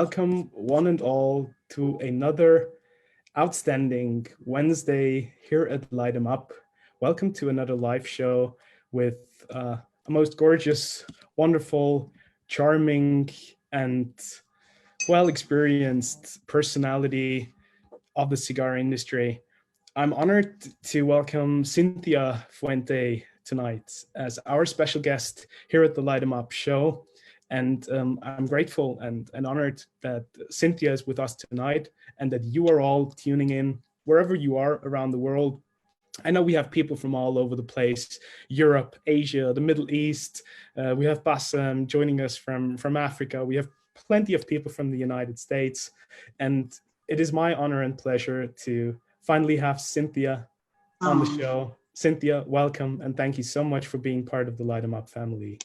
welcome one and all to another outstanding Wednesday here at Light 'em Up. Welcome to another live show with a most gorgeous, wonderful, charming, and well-experienced personality of the cigar industry. I'm honored to welcome Cynthia Fuente tonight as our special guest here at the Light 'em Up show. And I'm grateful and honored that Cynthia is with us tonight and that you are all tuning in wherever you are around the world. I know we have people from all over the place, Europe, Asia, the Middle East. We have Bassam joining us from Africa. We have plenty of people from the United States. And it is my honor and pleasure to finally have Cynthia on the show. Cynthia, welcome, and thank you so much for being part of the Light 'em Up family.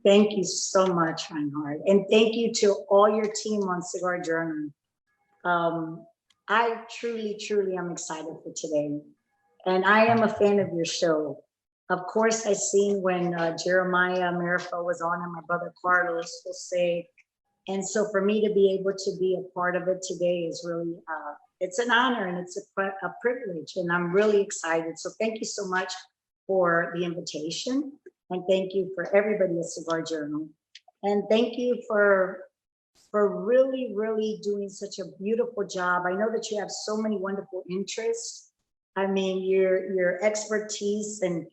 Thank you so much, Reinhard. And thank you to all your team on Cigar Journal. I truly am excited for today. And I am a fan of your show. Of course, I seen when Jeremiah Mirafa was on and my brother Carlos will say, and so for me to be able to be a part of it today is really, it's an honor and it's a privilege, and I'm really excited. So thank you so much for the invitation, and thank you for everybody at Cigar Journal. And thank you for really doing such a beautiful job. I know that you have so many wonderful interests. I mean, your expertise and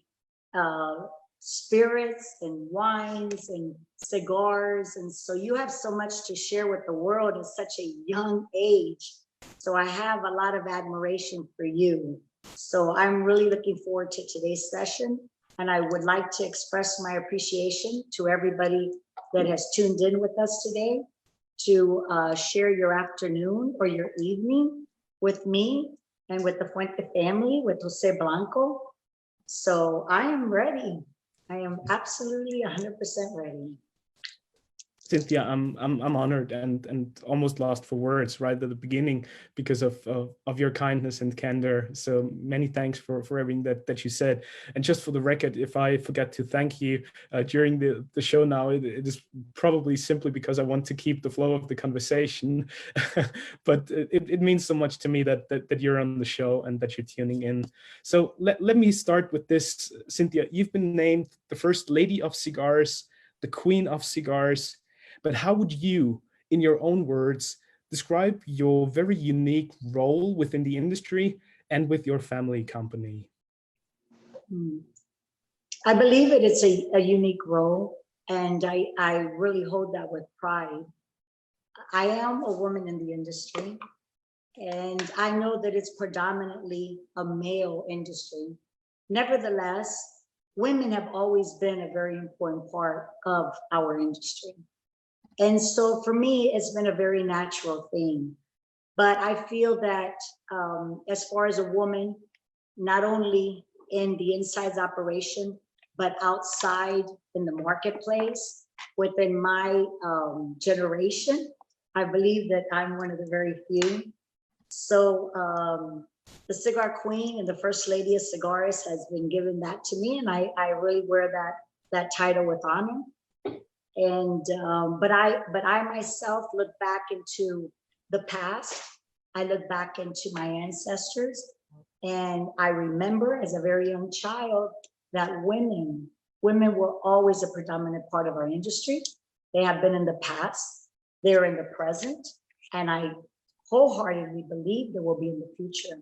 spirits and wines and cigars, and so you have so much to share with the world at such a young age. So I have a lot of admiration for you. So I'm really looking forward to today's session, and I would like to express my appreciation to everybody that has tuned in with us today to share your afternoon or your evening with me and with the Fuente family, with Jose Blanco. So I am ready. I am absolutely 100% ready. Cynthia, I'm honored and almost lost for words right at the beginning because of your kindness and candor. So many thanks for everything that you said. And just for the record, if I forget to thank you during the show now, it is probably simply because I want to keep the flow of the conversation. But it means so much to me that you're on the show and that you're tuning in. So let me start with this, Cynthia. You've been named the first Lady of Cigars, the Queen of Cigars. But how would you, in your own words, describe your very unique role within the industry and with your family company? I believe it's a unique role, and I really hold that with pride. I am a woman in the industry, and I know that it's predominantly a male industry. Nevertheless, women have always been a very important part of our industry. And so for me, it's been a very natural thing. But I feel that as far as a woman, not only in the insides operation, but outside in the marketplace, within my generation, I believe that I'm one of the very few. So the Cigar Queen and the First Lady of Cigars has been given that to me, and I really wear that title with honor. And but I myself look back into the past. I look back into my ancestors, and I remember as a very young child that women were always a predominant part of our industry. They have been in the past, they're in the present, and I wholeheartedly believe they will be in the future.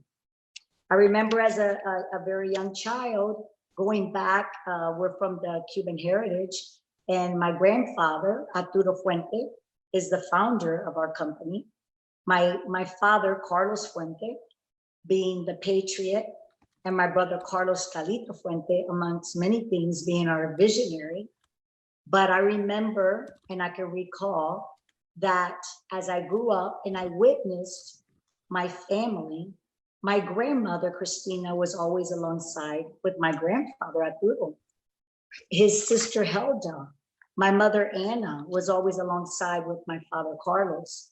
I remember as a very young child going back, we're from the Cuban heritage, and my grandfather, Arturo Fuente, is the founder of our company. My father, Carlos Fuente, being the patriot, and my brother, Carlos Calito Fuente, amongst many things, being our visionary. But I remember, and I can recall, that as I grew up and I witnessed my family, my grandmother, Christina, was always alongside with my grandfather, Arturo. His sister, Helda, my mother, Anna, was always alongside with my father, Carlos.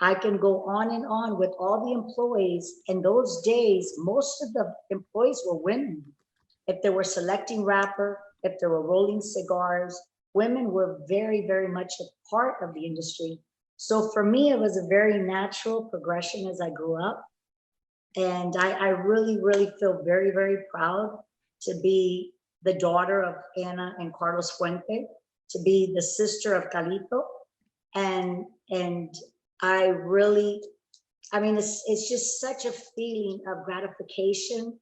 I can go on and on with all the employees. In those days, most of the employees were women. If they were selecting wrapper, if they were rolling cigars, women were very, very much a part of the industry. So for me, it was a very natural progression as I grew up. And I really, really feel very, very proud to be the daughter of Ana and Carlos Fuente, to be the sister of Calito. And I really, I mean, it's just such a feeling of gratification.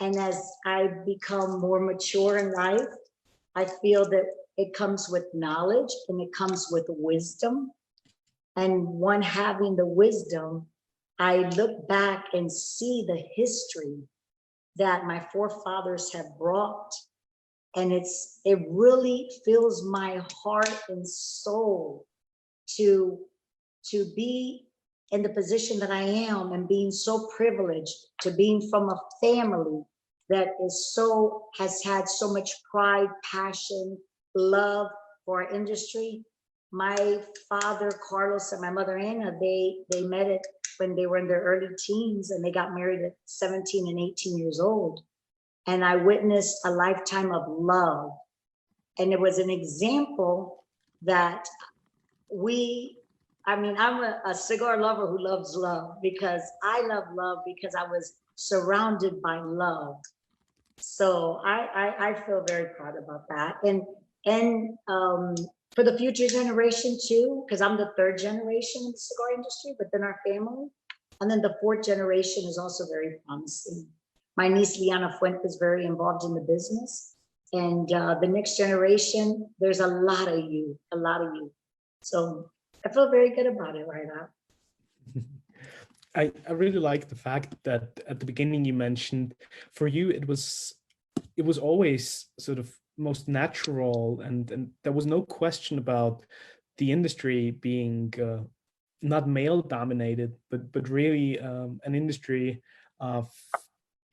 And as I become more mature in life, I feel that it comes with knowledge and it comes with wisdom. And one having the wisdom, I look back and see the history that my forefathers have brought. And it really fills my heart and soul to be in the position that I am, and being so privileged to being from a family that has had so much pride, passion, love for our industry. My father, Carlos, and my mother, Ana, they met it when they were in their early teens, and they got married at 17 and 18 years old. And I witnessed a lifetime of love. And it was an example that I'm a cigar lover who loves love, because I love love because I was surrounded by love. So I feel very proud about that. And for the future generation too, because I'm the third generation in the cigar industry within our family. And then the fourth generation is also very promising. My niece, Liana Fuente, is very involved in the business. And the next generation, there's a lot of you. So I feel very good about it right now. I really like the fact that at the beginning you mentioned for you it was always sort of most natural, and there was no question about the industry being not male dominated, but really an industry of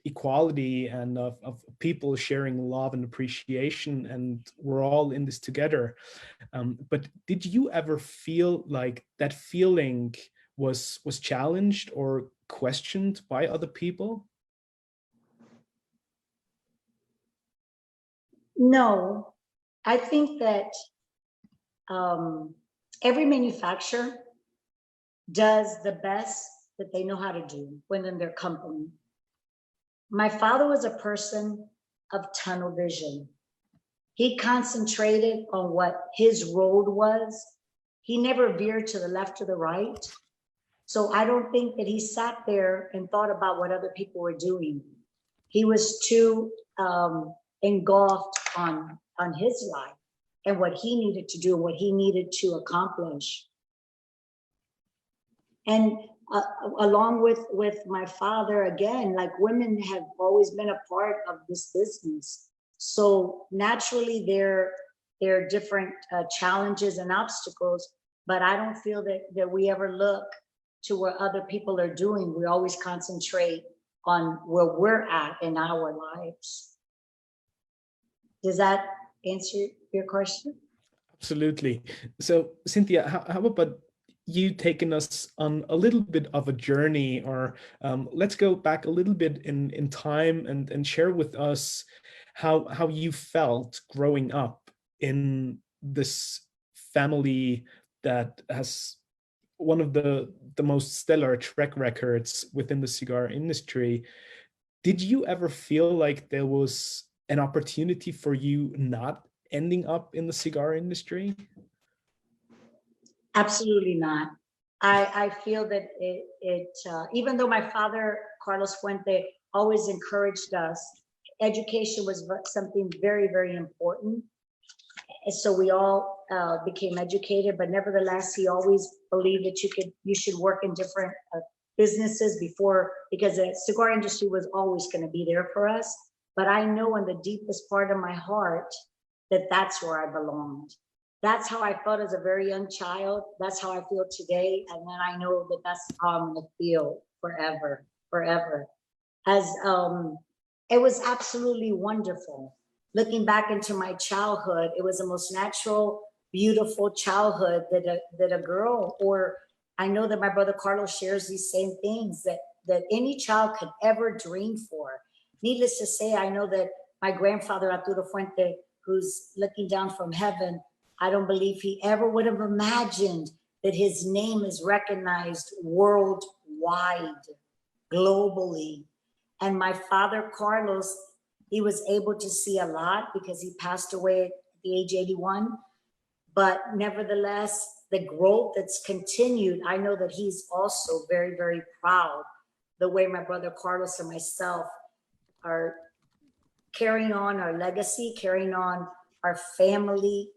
equality and of people sharing love and appreciation, and we're all in this together. But did you ever feel like that feeling was challenged or questioned by other people? No, I think that every manufacturer does the best that they know how to do within their company. My father was a person of tunnel vision. He concentrated on what his road was. He never veered to the left or the right. So I don't think that he sat there and thought about what other people were doing. He was too engulfed on his life and what he needed to do, what he needed to accomplish. And along with my father, again, like, women have always been a part of this business. So naturally there are different challenges and obstacles, but I don't feel that we ever look to what other people are doing. We always concentrate on where we're at in our lives. Does that answer your question? Absolutely. So Cynthia, how about you taking us on a little bit of a journey, or let's go back a little bit in time and share with us how you felt growing up in this family that has one of the most stellar track records within the cigar industry. Did you ever feel like there was an opportunity for you not ending up in the cigar industry? Absolutely not. I feel that even though my father, Carlos Fuente, always encouraged us, education was something very, very important. And so we all became educated, but nevertheless, he always believed that you should work in different businesses because the cigar industry was always going to be there for us. But I know in the deepest part of my heart that that's where I belonged. That's how I felt as a very young child. That's how I feel today. And then I know that that's how I'm going to feel forever. As it was absolutely wonderful. Looking back into my childhood, it was the most natural, beautiful childhood that a girl, or I know that my brother Carlos shares these same things that any child could ever dream for. Needless to say, I know that my grandfather, Arturo Fuente, who's looking down from heaven, I don't believe he ever would have imagined that his name is recognized worldwide, globally. And my father, Carlos, he was able to see a lot because he passed away at the age 81. But nevertheless, the growth that's continued, I know that he's also very, very proud the way my brother Carlos and myself are carrying on our legacy, carrying on our family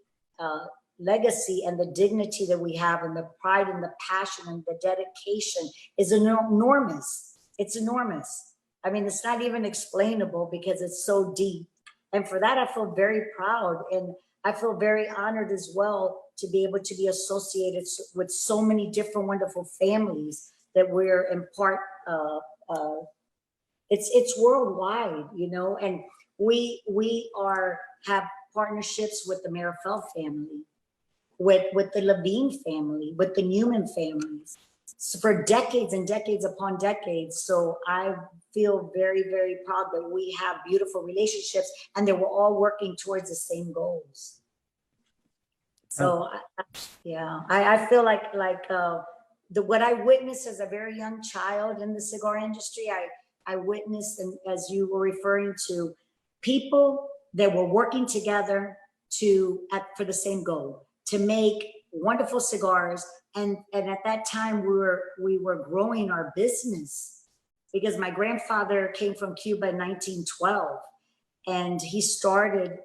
legacy, and the dignity that we have, and the pride and the passion and the dedication is enormous. It's enormous. I mean, it's not even explainable because it's so deep. And for that, I feel very proud. And I feel very honored as well to be able to be associated with so many different wonderful families that we're in part. It's worldwide, you know, and we have partnerships with the Marifel family, with the Levine family, with the Newman families, so for decades and decades upon decades. So I feel very, very proud that we have beautiful relationships and that we're all working towards the same goals. So I feel like what I witnessed as a very young child in the cigar industry, I witnessed, and as you were referring to, people that were working together for the same goal, to make wonderful cigars. And at that time we were growing our business, because my grandfather came from Cuba in 1912, and he started,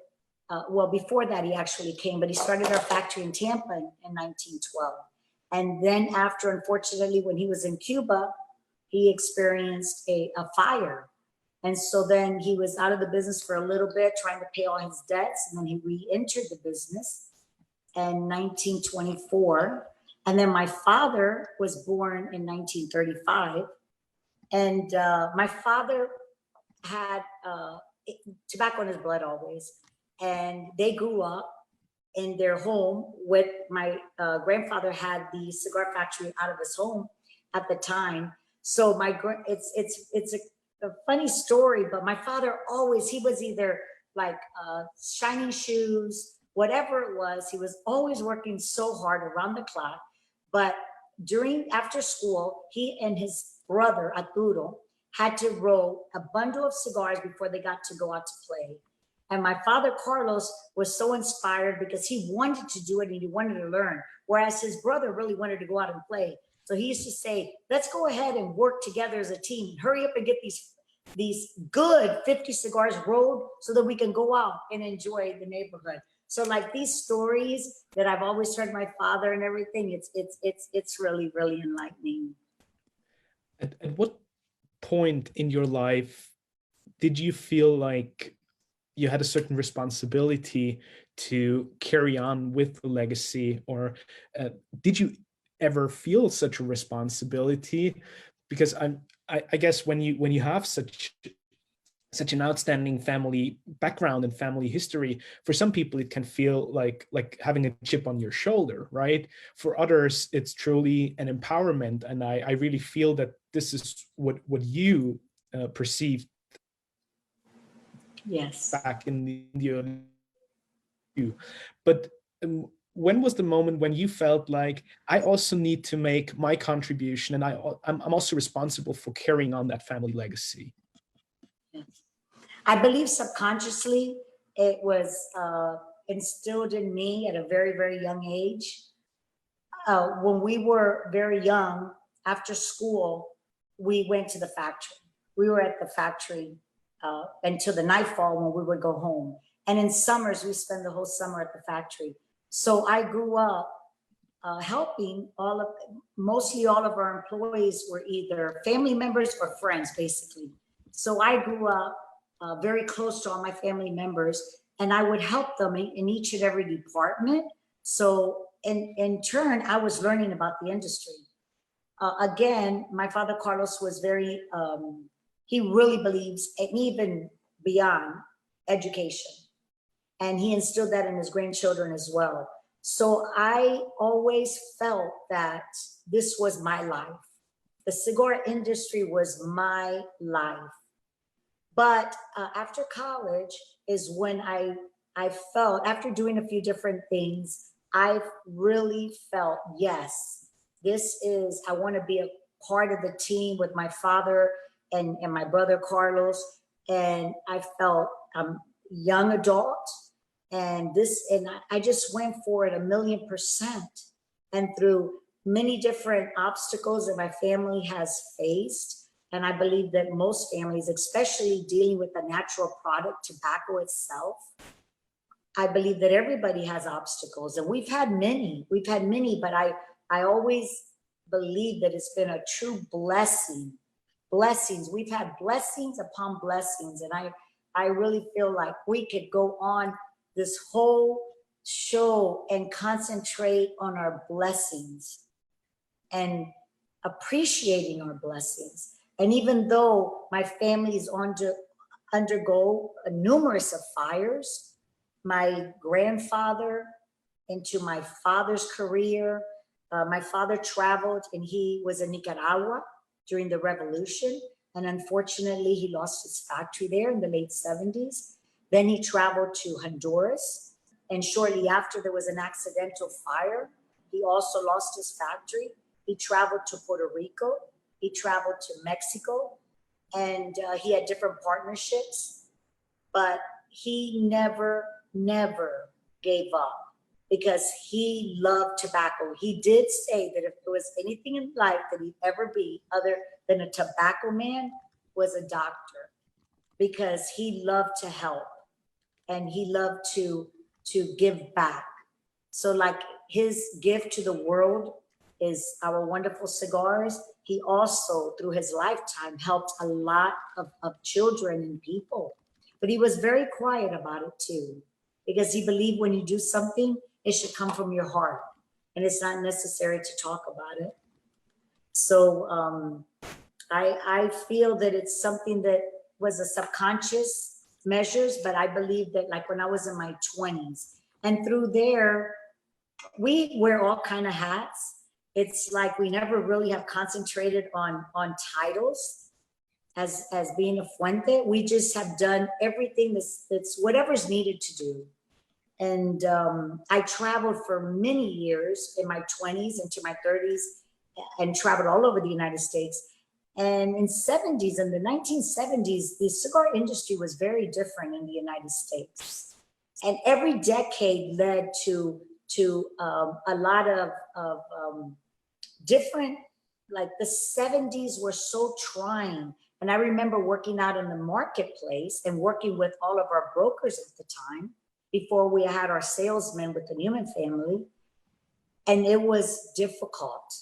well, before that he actually came, but he started our factory in Tampa in 1912. And then after, unfortunately, when he was in Cuba, he experienced a fire. And so then he was out of the business for a little bit, trying to pay all his debts. And then he re-entered the business in 1924. And then my father was born in 1935. And my father had tobacco in his blood always. And they grew up in their home with my grandfather had the cigar factory out of his home at the time. So it's a funny story, but my father always, he was either like shining shoes, whatever it was, he was always working so hard around the clock. But after school, he and his brother Arturo had to roll a bundle of cigars before they got to go out to play. And my father, Carlos, was so inspired because he wanted to do it and he wanted to learn, whereas his brother really wanted to go out and play. So he used to say, let's go ahead and work together as a team. Hurry up and get these good 50 cigars rolled so that we can go out and enjoy the neighborhood. So like these stories that I've always heard my father and everything, it's really, really enlightening. At what point in your life did you feel like you had a certain responsibility to carry on with the legacy, or did you ever feel such a responsibility? Because I guess when you have such an outstanding family background and family history, for some people it can feel like having a chip on your shoulder, right? For others, it's truly an empowerment, and I really feel that this is what you perceived. Yes. Back in the early. But when was the moment when you felt like, I also need to make my contribution, and I'm also responsible for carrying on that family legacy? Yes. I believe subconsciously it was instilled in me at a very, very young age. When we were very young, after school, we went to the factory. We were at the factory until the nightfall when we would go home. And in summers, we spend the whole summer at the factory. So I grew up helping mostly all of our employees were either family members or friends, basically. So I grew up very close to all my family members, and I would help them in each and every department. So in turn, I was learning about the industry. Again, my father, Carlos, was very, he really believes, and even beyond, education. And he instilled that in his grandchildren as well. So I always felt that this was my life. The cigar industry was my life. But after college is when I felt, after doing a few different things, I really felt, yes, I want to be a part of the team with my father and my brother Carlos. And I felt young adult, and I just went for it 1,000,000%. And through many different obstacles that my family has faced, and I believe that most families, especially dealing with the natural product, tobacco itself, I believe that everybody has obstacles, and we've had many, but I always believe that it's been a true blessing. Blessings. We've had blessings upon blessings. And I really feel like we could go on this whole show and concentrate on our blessings and appreciating our blessings. And even though my family is undergo numerous of fires, my grandfather into my father's career, my father traveled and he was in Nicaragua during the revolution. And unfortunately, he lost his factory there in the late 70s. Then he traveled to Honduras. And shortly after, there was an accidental fire. He also lost his factory. He traveled to Puerto Rico. He traveled to Mexico. And he had different partnerships. But he never gave up because he loved tobacco. He did say that if there was anything in life that he'd ever be other than a tobacco man, was a doctor, because he loved to help and he loved to give back. So like his gift to the world is our wonderful cigars. He also, through his lifetime, helped a lot of children and people. But he was very quiet about it too, because he believed when you do something, it should come from your heart and it's not necessary to talk about it. So I feel that it's something that was a subconscious measures, but I believe that like when I was in my 20s and through there, we wear all kind of hats. It's like we never really have concentrated on titles as being a Fuente. We just have done everything that's whatever's needed to do. And I traveled for many years in my 20s into my 30s and traveled all over the United States. And in the 1970s, the cigar industry was very different in the United States. And every decade led to a lot of different, like the 70s were so trying. And I remember working out in the marketplace and working with all of our brokers at the time before we had our salesmen with the Newman family. And it was difficult.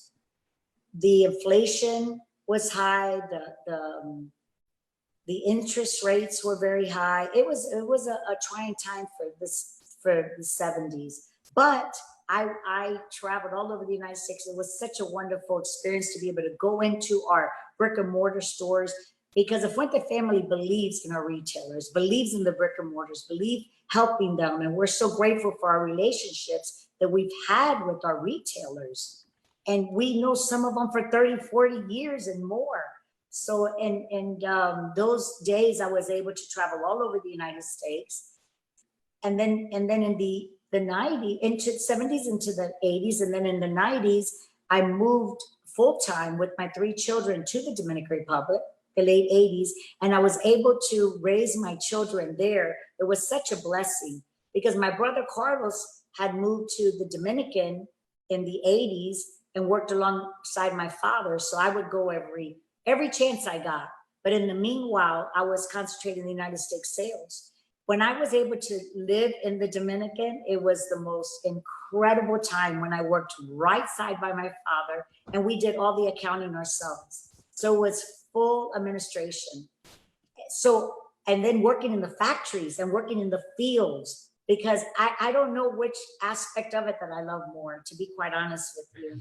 The inflation was high. The interest rates were very high. It was a trying time for the 70s. But I traveled all over the United States. It was such a wonderful experience to be able to go into our brick and mortar stores, because the Fuente family believes in our retailers, believes in the brick and mortars, believe helping them. And we're so grateful for our relationships that we've had with our retailers. And we know some of them for 30, 40 years and more. So, and those days I was able to travel all over the United States. And then in the 90s, into the 70s, into the 80s, and then in the 90s, I moved full-time with my 3 children to the Dominican Republic, the late 80s, and I was able to raise my children there. It was such a blessing because my brother Carlos had moved to the Dominican in the 80s and worked alongside my father. So I would go every chance I got. But in the meanwhile, I was concentrating in the United States sales. When I was able to live in the Dominican, it was the most incredible time when I worked right side by my father and we did all the accounting ourselves. So it was full administration. So, and then working in the factories and working in the fields, because I don't know which aspect of it that I love more, to be quite honest with you.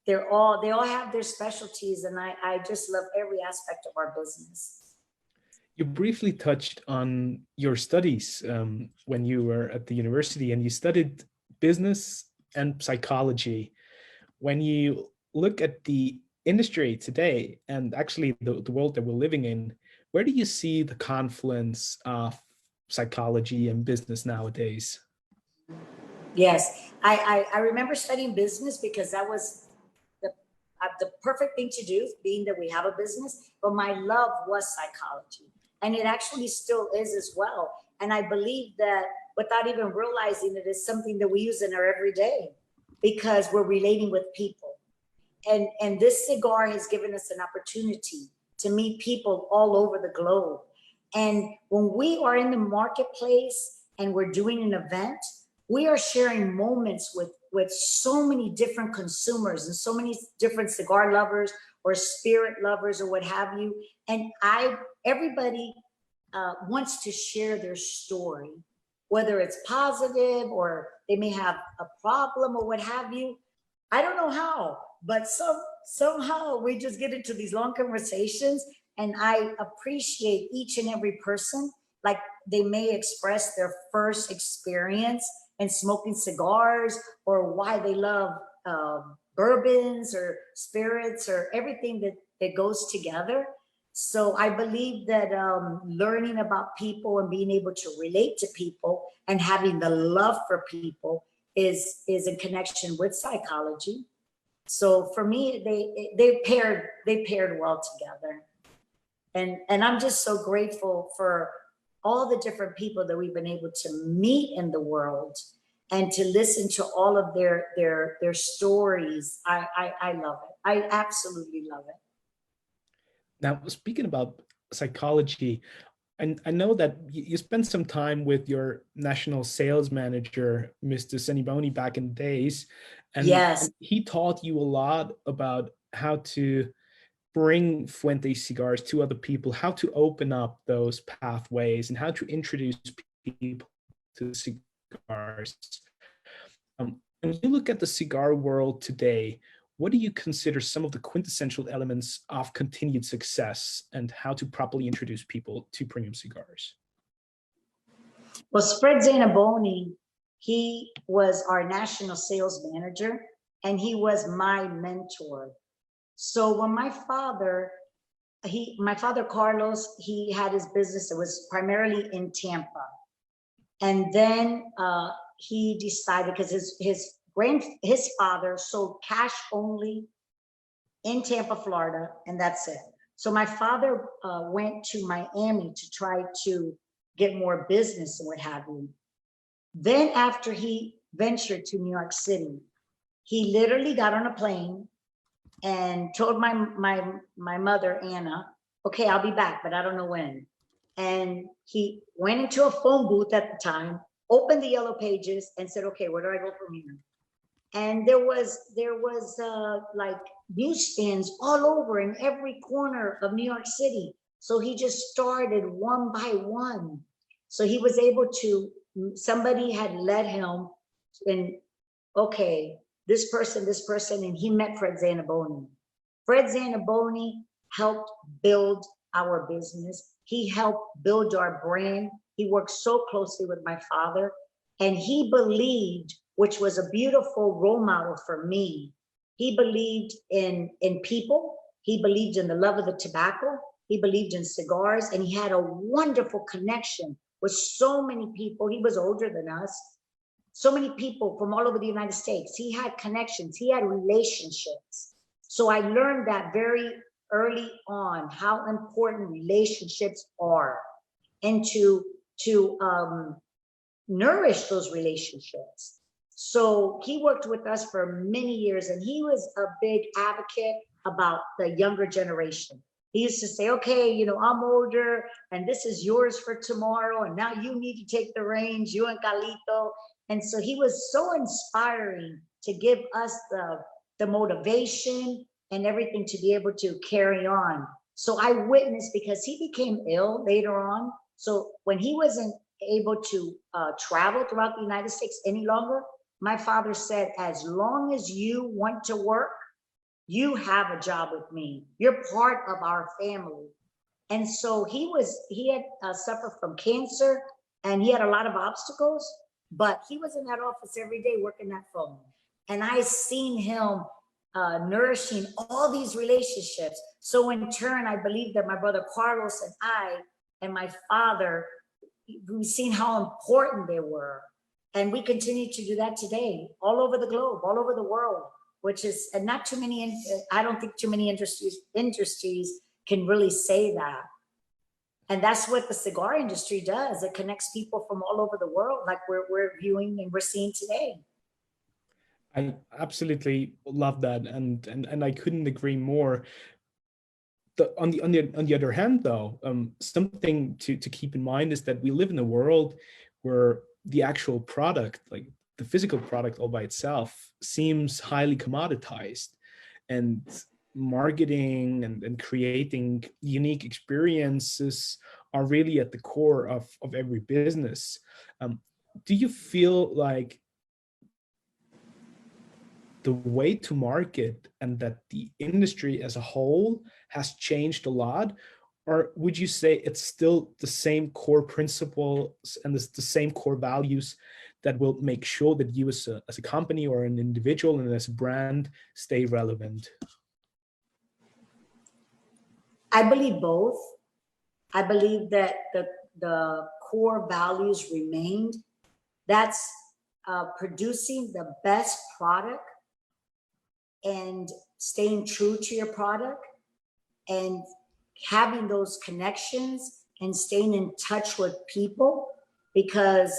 They all have their specialties, and I just love every aspect of our business. You briefly touched on your studies when you were at the university, and you studied business and psychology. When you look at the industry today, and actually the world that we're living in, where do you see the confluence of psychology and business nowadays? Yes, I remember studying business because that was the perfect thing to do, being that we have a business, but my love was psychology. And it actually still is as well. And I believe that without even realizing it is something that we use in our everyday because we're relating with people. And this cigar has given us an opportunity to meet people all over the globe. And when we are in the marketplace and we're doing an event, we are sharing moments with so many different consumers and so many different cigar lovers or spirit lovers or what have you. And everybody wants to share their story, whether it's positive or they may have a problem or what have you. I don't know how, but somehow we just get into these long conversations, and I appreciate each and every person. Like, they may express their first experience in smoking cigars, or why they love bourbons or spirits or everything that goes together. So I believe that learning about people and being able to relate to people and having the love for people is in connection with psychology. So for me, they paired well together. And I'm just so grateful for all the different people that we've been able to meet in the world and to listen to all of their stories. I love it. I absolutely love it. Now, speaking about psychology, and I know that you spent some time with your national sales manager, Mr. Seniboni, back in the days, Yes. and he taught you a lot about how to bring Fuente cigars to other people, how to open up those pathways, and how to introduce people to cigars. When you look at the cigar world today, what do you consider some of the quintessential elements of continued success and how to properly introduce people to premium cigars? Well, Spread Zanaboni, he was our national sales manager, and he was my mentor. So when my father Carlos, he had his business. It was primarily in Tampa, and then he decided, because his father sold cash only in Tampa, Florida, and that's it. So my father went to Miami to try to get more business and what have you. Then after he ventured to New York City, he literally got on a plane and told my mother, Anna, okay, I'll be back, but I don't know when. And he went into a phone booth at the time, opened the yellow pages and said, okay, where do I go from here? And there was like newsstands all over in every corner of New York City. So he just started one by one. So he was able to, somebody had led him and, okay, this person, and he met Fred Zanaboni. Fred Zanaboni helped build our business. He helped build our brand. He worked so closely with my father, and he believed, which was a beautiful role model for me. He believed in people. He believed in the love of the tobacco. He believed in cigars, and he had a wonderful connection with so many people. He was older than us. So many people from all over the United States. He had connections. He had relationships. So I learned that very early on, how important relationships are, and to nourish those relationships. So he worked with us for many years, and he was a big advocate about the younger generation. He used to say, okay, you know, I'm older and this is yours for tomorrow, and now you need to take the reins, you and Calito. And so he was so inspiring to give us the motivation and everything to be able to carry on. So I witnessed, because he became ill later on. So when he wasn't able to travel throughout the United States any longer, my father said, as long as you want to work, you have a job with me. You're part of our family. And so he had suffered from cancer, and he had a lot of obstacles, but he was in that office every day working that phone. And I seen him nourishing all these relationships. So in turn, I believe that my brother Carlos and my father, we've seen how important they were. And we continue to do that today, all over the globe, all over the world, which is, and not too many, I don't think too many industries can really say that. And that's what the cigar industry does. It connects people from all over the world, like we're viewing and we're seeing today. I absolutely love that, and I couldn't agree more. On the other hand, though, something to keep in mind is that we live in a world where the actual product, like the physical product all by itself, seems highly commoditized, and marketing and creating unique experiences are really at the core of every business. Do you feel like the way to market and that the industry as a whole has changed a lot? Or would you say it's still the same core principles and the same core values that will make sure that you as a company or an individual and as a brand stay relevant? I believe both. I believe that the core values remained. That's producing the best product and staying true to your product and having those connections and staying in touch with people, because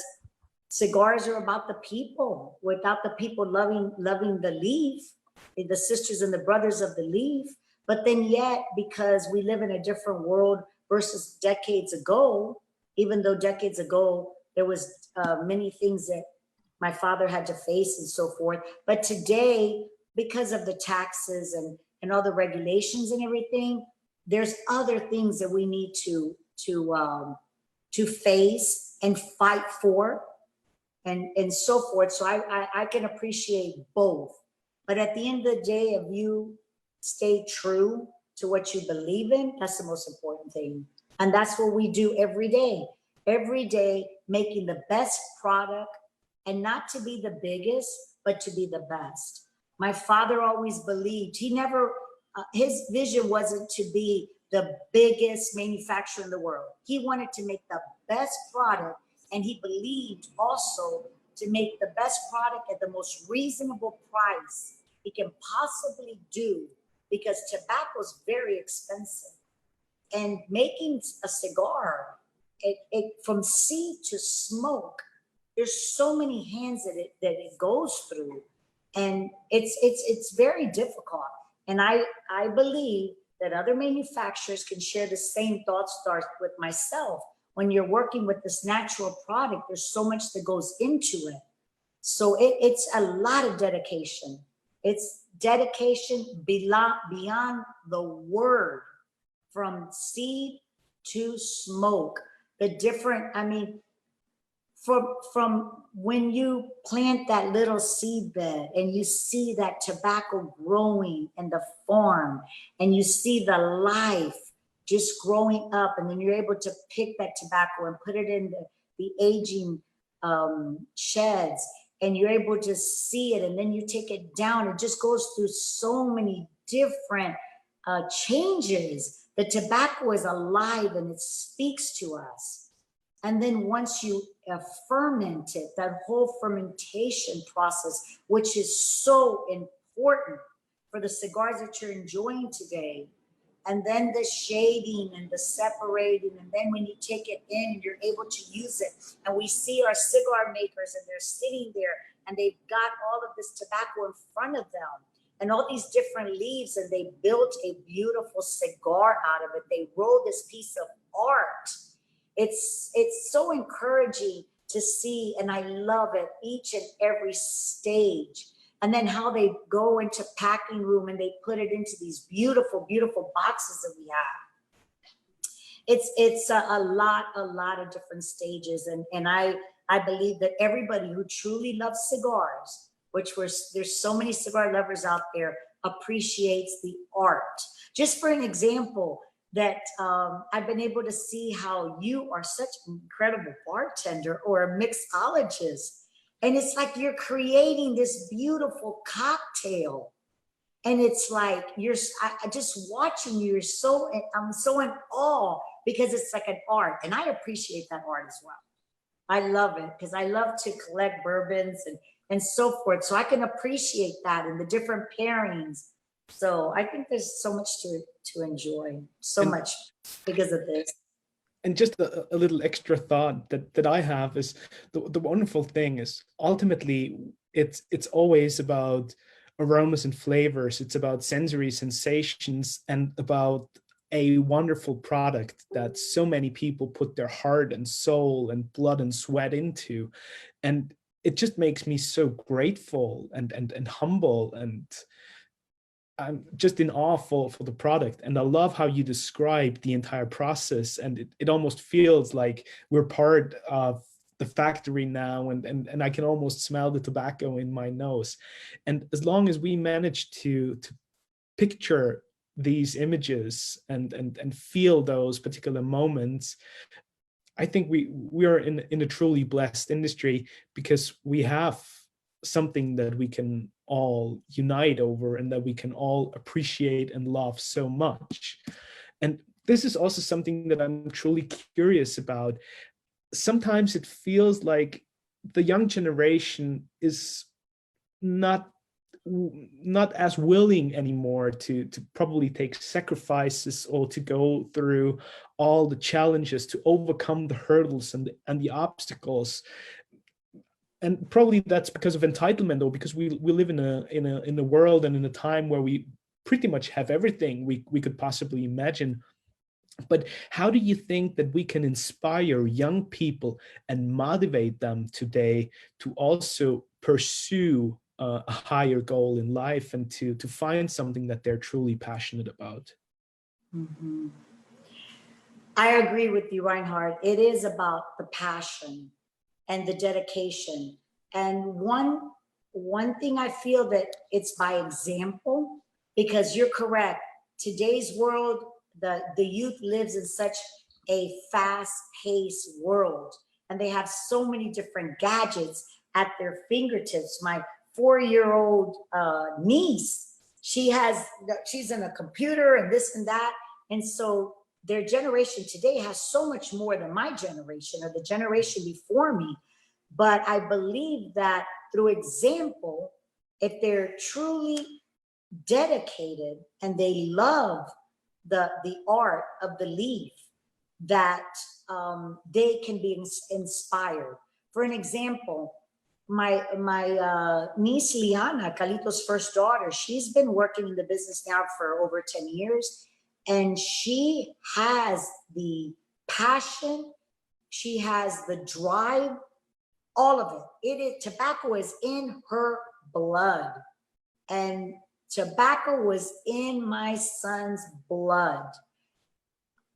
cigars are about the people. Without the people loving the leaf, the sisters and the brothers of the leaf, but then yet, because we live in a different world versus decades ago, even though decades ago there was many things that my father had to face and so forth, but today, because of the taxes and all the regulations and everything, there's other things that we need to face and fight for and so forth. So I can appreciate both. But at the end of the day, if you stay true to what you believe in, that's the most important thing. And that's what we do every day, making the best product, and not to be the biggest, but to be the best. My father always believed, he never, his vision wasn't to be the biggest manufacturer in the world. He wanted to make the best product, and he believed also to make the best product at the most reasonable price he can possibly do, because tobacco is very expensive. And making a cigar, it from seed to smoke, there's so many hands that it goes through, and it's very difficult. And I believe that other manufacturers can share the same thoughts with myself. When you're working with this natural product, there's so much that goes into it. So it's a lot of dedication. It's dedication beyond the word, from seed to smoke. The different, I mean, from when you plant that little seed bed and you see that tobacco growing in the farm, and you see the life just growing up, and then you're able to pick that tobacco and put it in the aging sheds, and you're able to see it, and then you take it down. It just goes through so many different changes. The tobacco is alive and it speaks to us. And then once you ferment it, that whole fermentation process, which is so important for the cigars that you're enjoying today, and then the shading and the separating, and then when you take it in and you're able to use it, and we see our cigar makers and they're sitting there and they've got all of this tobacco in front of them and all these different leaves, and they built a beautiful cigar out of it. They roll this piece of art. It's so encouraging to see, and I love it, each and every stage. And then how they go into packing room and they put it into these beautiful, beautiful boxes that we have. It's a lot of different stages. And I believe that everybody who truly loves cigars, there's so many cigar lovers out there, appreciates the art. Just for an example, that I've been able to see how you are such an incredible bartender or a mixologist. And it's like you're creating this beautiful cocktail. And it's like, I just watching you, I'm so in awe, because it's like an art. And I appreciate that art as well. I love it because I love to collect bourbons and so forth. So I can appreciate that and the different pairings. So I think there's so much to enjoy, so And much because of this. and just a little extra thought that I have is the wonderful thing is ultimately it's always about aromas and flavors. It's about sensory sensations and about a wonderful product that so many people put their heart and soul and blood and sweat into. And it just makes me so grateful and humble, and I'm just in awe for the product. And I love how you describe the entire process. And it almost feels like we're part of the factory now, and I can almost smell the tobacco in my nose. And as long as we manage to picture these images and feel those particular moments, I think we are in a truly blessed industry, because we have something that we can all unite over and that we can all appreciate and love so much. And this is also something that I'm truly curious about. Sometimes it feels like the young generation is not not as willing anymore to probably take sacrifices or to go through all the challenges, to overcome the hurdles and the obstacles. And probably that's because of entitlement, or because we live in a world and in a time where we pretty much have everything we could possibly imagine. But how do you think that we can inspire young people and motivate them today to also pursue a higher goal in life, and to find something that they're truly passionate about? Mhm. I agree with you, Reinhard. It is about the passion and the dedication. And one thing I feel that it's by example, because you're correct. Today's world, the youth lives in such a fast-paced world, and they have so many different gadgets at their fingertips. My 4-year-old niece, she's in a computer and this and that, and so their generation today has so much more than my generation or the generation before me. But I believe that through example, if they're truly dedicated and they love the art of the leaf, that they can be inspired. For an example, my niece Liana, Calito's first daughter, she's been working in the business now for over 10 years, and she has the passion, she has the drive, all of it. Tobacco is in her blood, and tobacco was in my son's blood.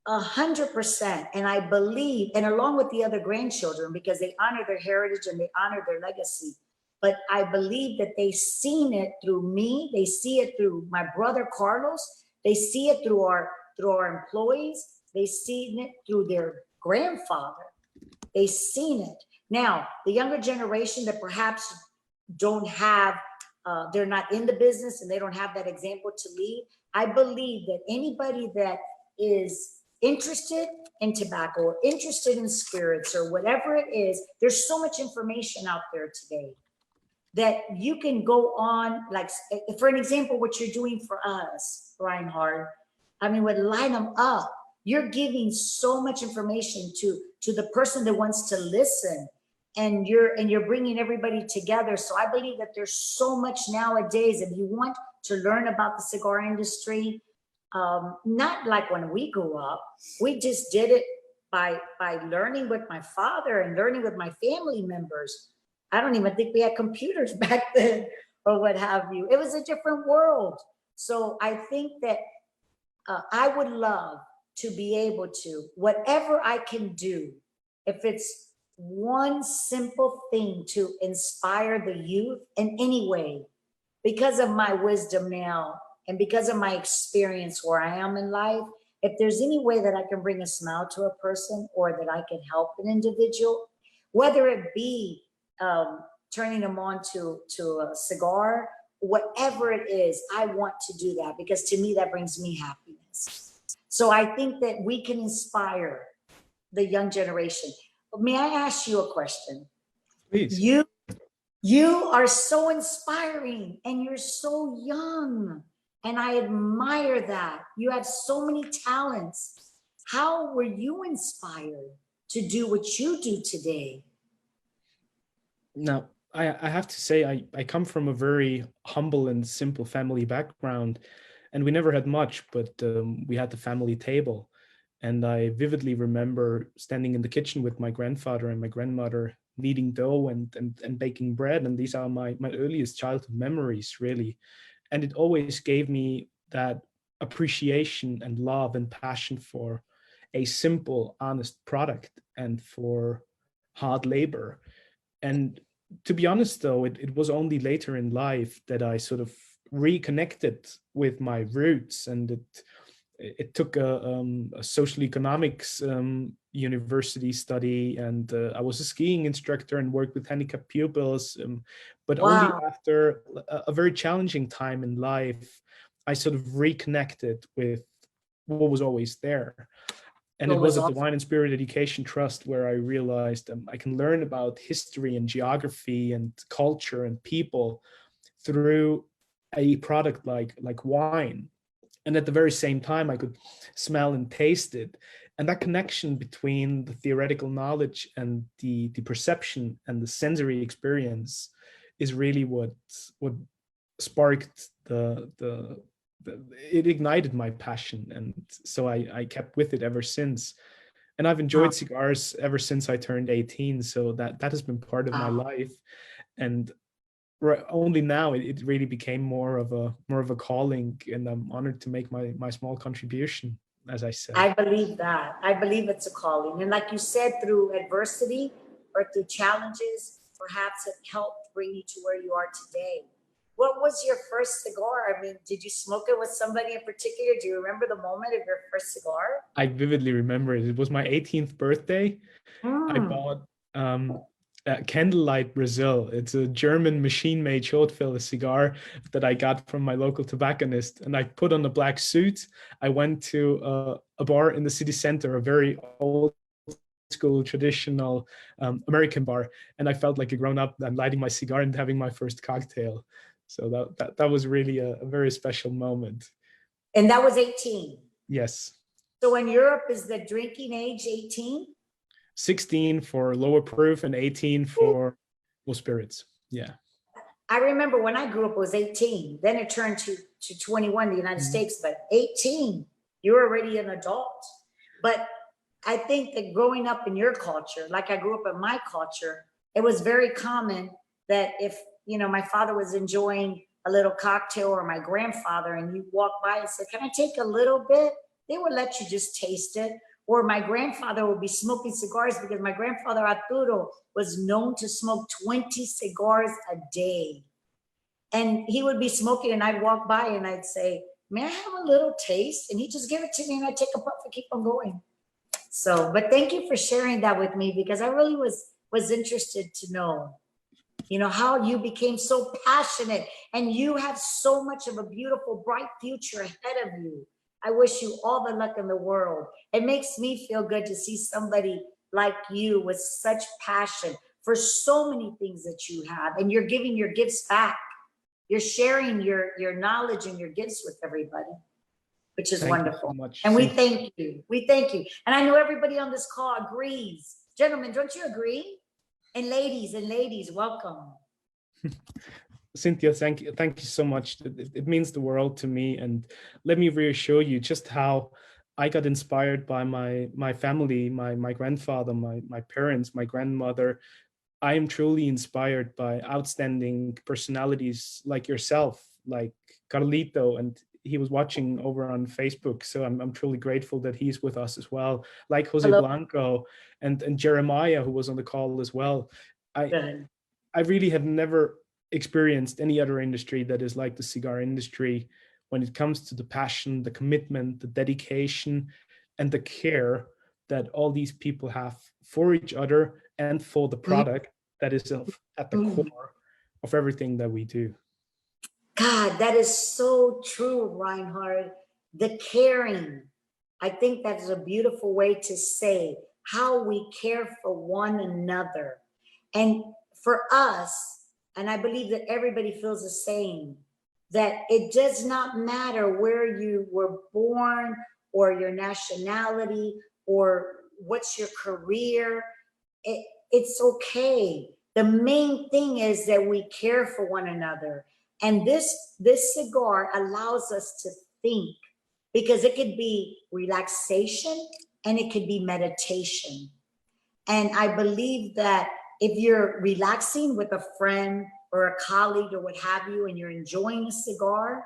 100%. And I believe, and along with the other grandchildren, because they honor their heritage and they honor their legacy. But I believe that they seen it through me. They see it through my brother Carlos. They see it through our employees. They seen it through their grandfather. They seen it. Now, the younger generation that perhaps don't have, they're not in the business and they don't have that example to lead. I believe that anybody that is interested in tobacco or interested in spirits or whatever it is, there's so much information out there today that you can go on, like, for an example, what you're doing for us, Reinhard, I mean, would light them up. You're giving so much information to the person that wants to listen, and you're bringing everybody together. So I believe that there's so much nowadays. If you want to learn about the cigar industry, not like when we grew up, we just did it by learning with my father and learning with my family members. I don't even think we had computers back then or what have you. It was a different world. So I think that I would love to be able to, whatever I can do, if it's one simple thing to inspire the youth in any way, because of my wisdom now and because of my experience where I am in life, if there's any way that I can bring a smile to a person or that I can help an individual, whether it be turning them on to a cigar, whatever it is, I want to do that, because to me, that brings me happiness. So I think that we can inspire the young generation. may I ask you a question? Please. You are so inspiring and you're so young. And I admire that. You have so many talents. How were you inspired to do what you do today? Now, I have to say, I come from a very humble and simple family background, and we never had much, but we had the family table. And I vividly remember standing in the kitchen with my grandfather and my grandmother, kneading dough and baking bread. And these are my earliest childhood memories, really. And it always gave me that appreciation and love and passion for a simple, honest product and for hard labor. And to be honest, though, it was only later in life that I sort of reconnected with my roots, and it took a social economics university study, and I was a skiing instructor and worked with handicapped pupils, but only Wow. after a very challenging time in life, I sort of reconnected with what was always there. And It it was was at awesome. the Wine and Spirit Education Trust where I realized I can learn about history and geography and culture and people through a product like wine. And at the very same time, I could smell and taste it. And that connection between the theoretical knowledge and the perception and the sensory experience is really what sparked it ignited my passion. And so I kept with it ever since. And I've enjoyed cigars ever since I turned 18. So that has been part of my Wow. life. And only now it really became more of a calling, and I'm honored to make my small contribution, as I said. I believe that. I believe it's a calling. And like you said, through adversity or through challenges, perhaps it helped bring you to where you are today. What was your first cigar? I mean, did you smoke it with somebody in particular? Do you remember the moment of your first cigar? I vividly remember it. It was my 18th birthday. I Mm. bought Candlelight Brazil. It's a German machine-made short filler cigar that I got from my local tobacconist, and I put on a black suit. I went to a bar in the city center, a very old school traditional American bar, and I felt like a grown-up. I'm lighting my cigar and having my first cocktail. So that was really a very special moment. And that was 18. Yes. So in Europe, is the drinking age 18? 16 for lower proof and 18 for full spirits. Yeah. I remember when I grew up, it was 18. Then it turned to 21 in the United States, but 18, you're already an adult. But I think that growing up in your culture, like I grew up in my culture, it was very common that if, my father was enjoying a little cocktail, or my grandfather, and you walk by and said, can I take a little bit? They would let you just taste it. Or my grandfather would be smoking cigars, because my grandfather Arturo was known to smoke 20 cigars a day. And he would be smoking, and I'd walk by and I'd say, may I have a little taste? And he'd just give it to me, and I'd take a puff and keep on going. So, but thank you for sharing that with me, because I really was interested to know, how you became so passionate, and you have so much of a beautiful, bright future ahead of you. I wish you all the luck in the world. It makes me feel good to see somebody like you with such passion for so many things that you have, and you're giving your gifts back. You're sharing your knowledge and your gifts with everybody, which is wonderful. So much, and we thank you. We thank you. And I know everybody on this call agrees. Gentlemen, don't you agree? And ladies, welcome. Cynthia, thank you so much. It means the world to me. And let me reassure you just how I got inspired by my family, my grandfather, my parents, my grandmother. I am truly inspired by outstanding personalities like yourself, like Carlito, and he was watching over on Facebook. So I'm truly grateful that he's with us as well, like Jose Hello. Blanco and Jeremiah, who was on the call as well. Good. I really have never experienced any other industry that is like the cigar industry when it comes to the passion, the commitment, the dedication, and the care that all these people have for each other and for the product that is at the core of everything that we do. God, that is so true, Reinhard. The caring. I think that is a beautiful way to say how we care for one another. And for us, and I believe that everybody feels the same, that it does not matter where you were born or your nationality or what's your career. It's okay. The main thing is that we care for one another. And this cigar allows us to think, because it could be relaxation and it could be meditation. And I believe that if you're relaxing with a friend or a colleague or what have you, and you're enjoying a cigar,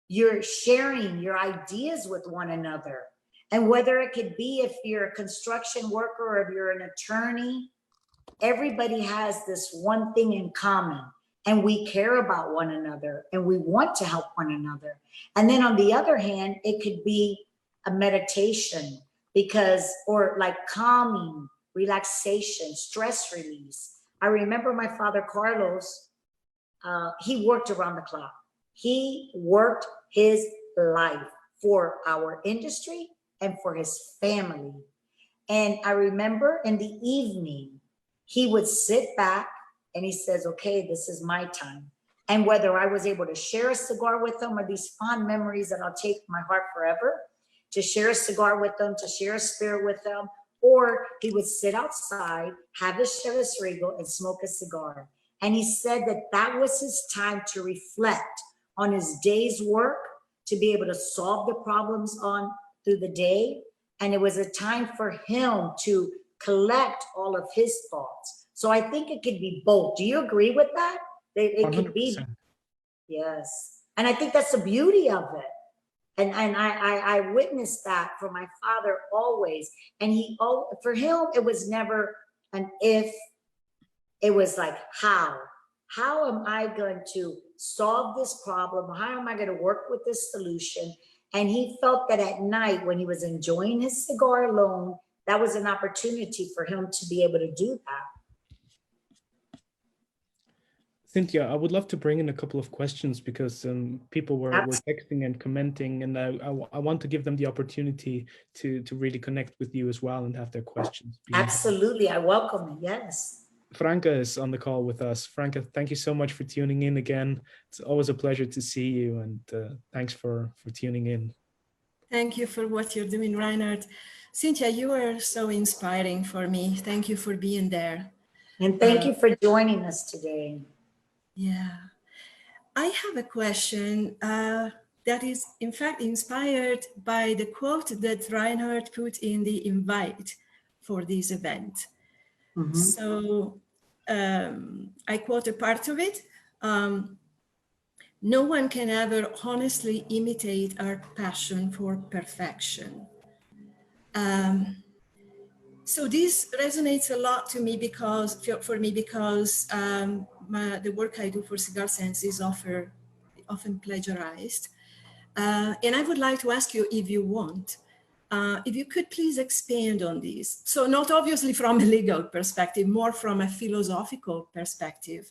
you're sharing your ideas with one another. And whether it could be if you're a construction worker or if you're an attorney, everybody has this one thing in common, and we care about one another and we want to help one another. And then on the other hand, it could be a meditation, because, or like calming, relaxation, stress release. I remember my father, Carlos, he worked around the clock. He worked his life for our industry and for his family. And I remember in the evening, he would sit back and he says, okay, this is my time. And whether I was able to share a cigar with him, or these fond memories that I'll take in my heart forever, to share a cigar with them, to share a spirit with them, or he would sit outside, have his Chivas Regal and smoke a cigar. And he said that that was his time to reflect on his day's work, to be able to solve the problems on through the day. And it was a time for him to collect all of his thoughts. So I think it could be both. Do you agree with that? It could be. Yes. And I think that's the beauty of it. And I witnessed that from my father always. And for him, it was never an if, it was like how. How am I going to solve this problem? How am I going to work with this solution? And he felt that at night when he was enjoying his cigar alone, that was an opportunity for him to be able to do that. Cynthia, I would love to bring in a couple of questions, because people were texting and commenting, and I want to give them the opportunity to really connect with you as well and have their questions. Absolutely, I welcome it, yes. Franca is on the call with us. Franca, thank you so much for tuning in again. It's always a pleasure to see you, and thanks for tuning in. Thank you for what you're doing, Reinhard. Cynthia, you are so inspiring for me. Thank you for being there. And thank you for joining us today. Yeah. I have a question that is, in fact, inspired by the quote that Reinhard put in the invite for this event. Mm-hmm. So I quote a part of it. No one can ever honestly imitate our passion for perfection. So this resonates a lot to me because the work I do for Cigar Sense is often plagiarized. And I would like to ask you, if you want, if you could please expand on this. So not obviously from a legal perspective, more from a philosophical perspective.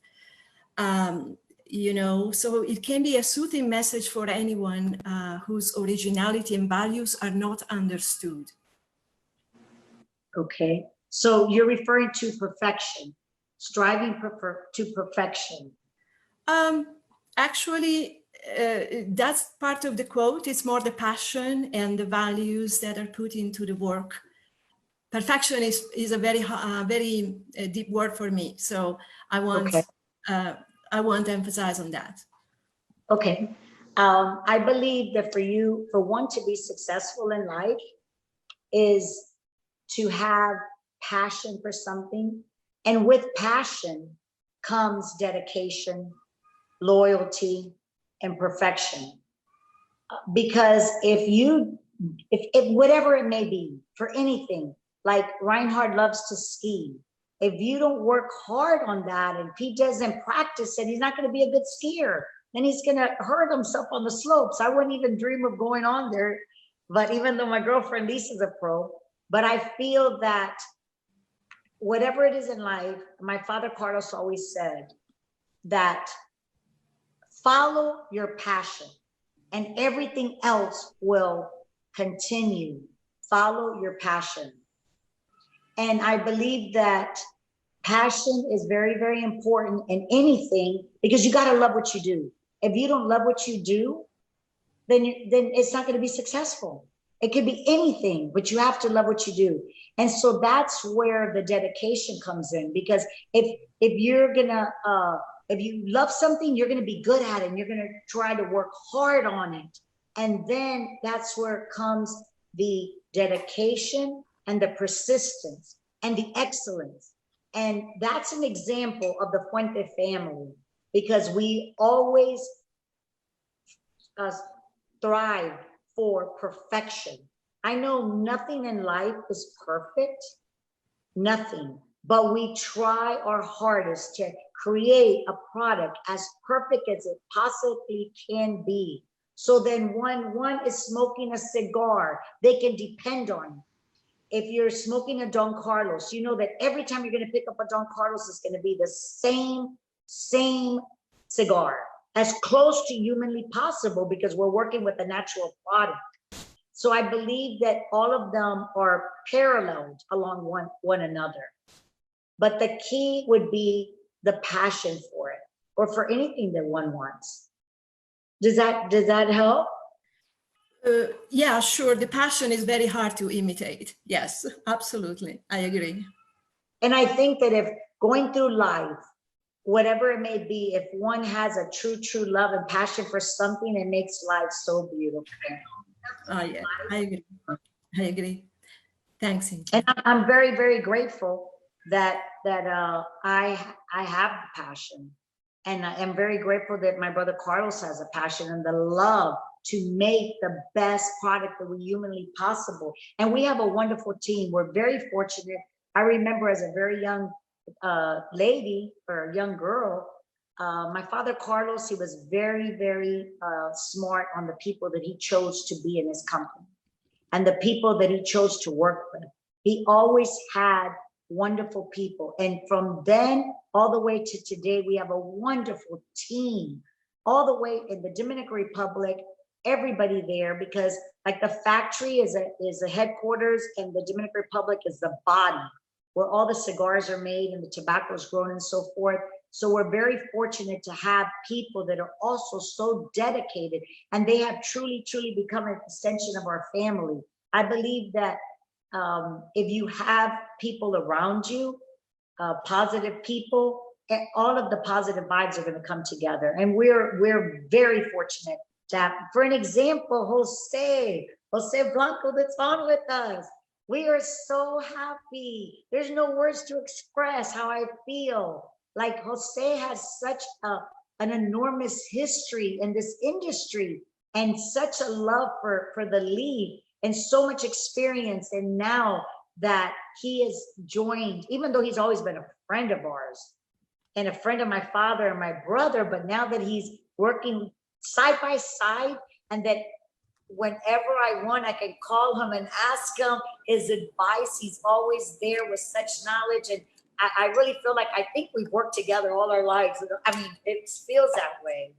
You know, so it can be a soothing message for anyone whose originality and values are not understood. Okay, so you're referring to perfection, striving to perfection. Actually, that's part of the quote. It's more the passion and the values that are put into the work. Perfection is a very deep word for me. So I want to emphasize on that. Okay. I believe that for one to be successful in life is to have passion for something. And with passion comes dedication, loyalty, and perfection. Because if whatever it may be, for anything, like Reinhard loves to ski, if you don't work hard on that and he doesn't practice it, he's not going to be a good skier. Then he's going to hurt himself on the slopes. I wouldn't even dream of going on there. But even though my girlfriend Lisa's a pro, but I feel that whatever it is in life, my father Carlos always said that follow your passion and everything else will continue. Follow your passion. And I believe that passion is very, very important in anything, because you got to love what you do. If you don't love what you do, then it's not going to be successful. It could be anything, but you have to love what you do. And so that's where the dedication comes in, because if you're gonna if you love something, you're gonna be good at it, and you're gonna try to work hard on it. And then that's where comes the dedication and the persistence and the excellence. And that's an example of the Fuente family, because we always thrive for perfection. I know nothing in life is perfect, nothing, but we try our hardest to create a product as perfect as it possibly can be. So then when one is smoking a cigar, they can depend on it. If you're smoking a Don Carlos, you know that every time you're going to pick up a Don Carlos, it's going to be the same cigar, as close to humanly possible, because we're working with a natural product. So I believe that all of them are paralleled along one another. But the key would be the passion for it, or for anything that one wants. Does that help? Yeah, sure. The passion is very hard to imitate. Yes, absolutely. I agree. And I think that if going through life, whatever it may be, if one has a true love and passion for something, it makes life so beautiful. Yeah, I agree. I agree. Thanks, Cynthia. And I'm very, very grateful that I have the passion, and I am very grateful that my brother Carlos has a passion and the love to make the best product that we humanly possible. And we have a wonderful team. We're very fortunate. I remember as a very young lady, or a young girl, my father Carlos, he was very, very smart on the people that he chose to be in his company and the people that he chose to work with. He always had wonderful people. And from then all the way to today, we have a wonderful team all the way in the Dominican Republic, everybody there, because like the factory is a headquarters, and the Dominican Republic is the body where all the cigars are made and the tobacco is grown and so forth. So we're very fortunate to have people that are also so dedicated, and they have truly become an extension of our family. I believe that if you have people around you, positive people, all of the positive vibes are going to come together. And we're very fortunate to have, for an example, Jose Blanco that's on with us. We are so happy. There's no words to express how I feel. Like Jose has such an enormous history in this industry, and such a love for the leaf, and so much experience. And now that he has joined, even though he's always been a friend of ours and a friend of my father and my brother, but now that he's working side by side, and that whenever I want, I can call him and ask him his advice. He's always there with such knowledge. And I really feel like, I think we've worked together all our lives. I mean, it feels that way.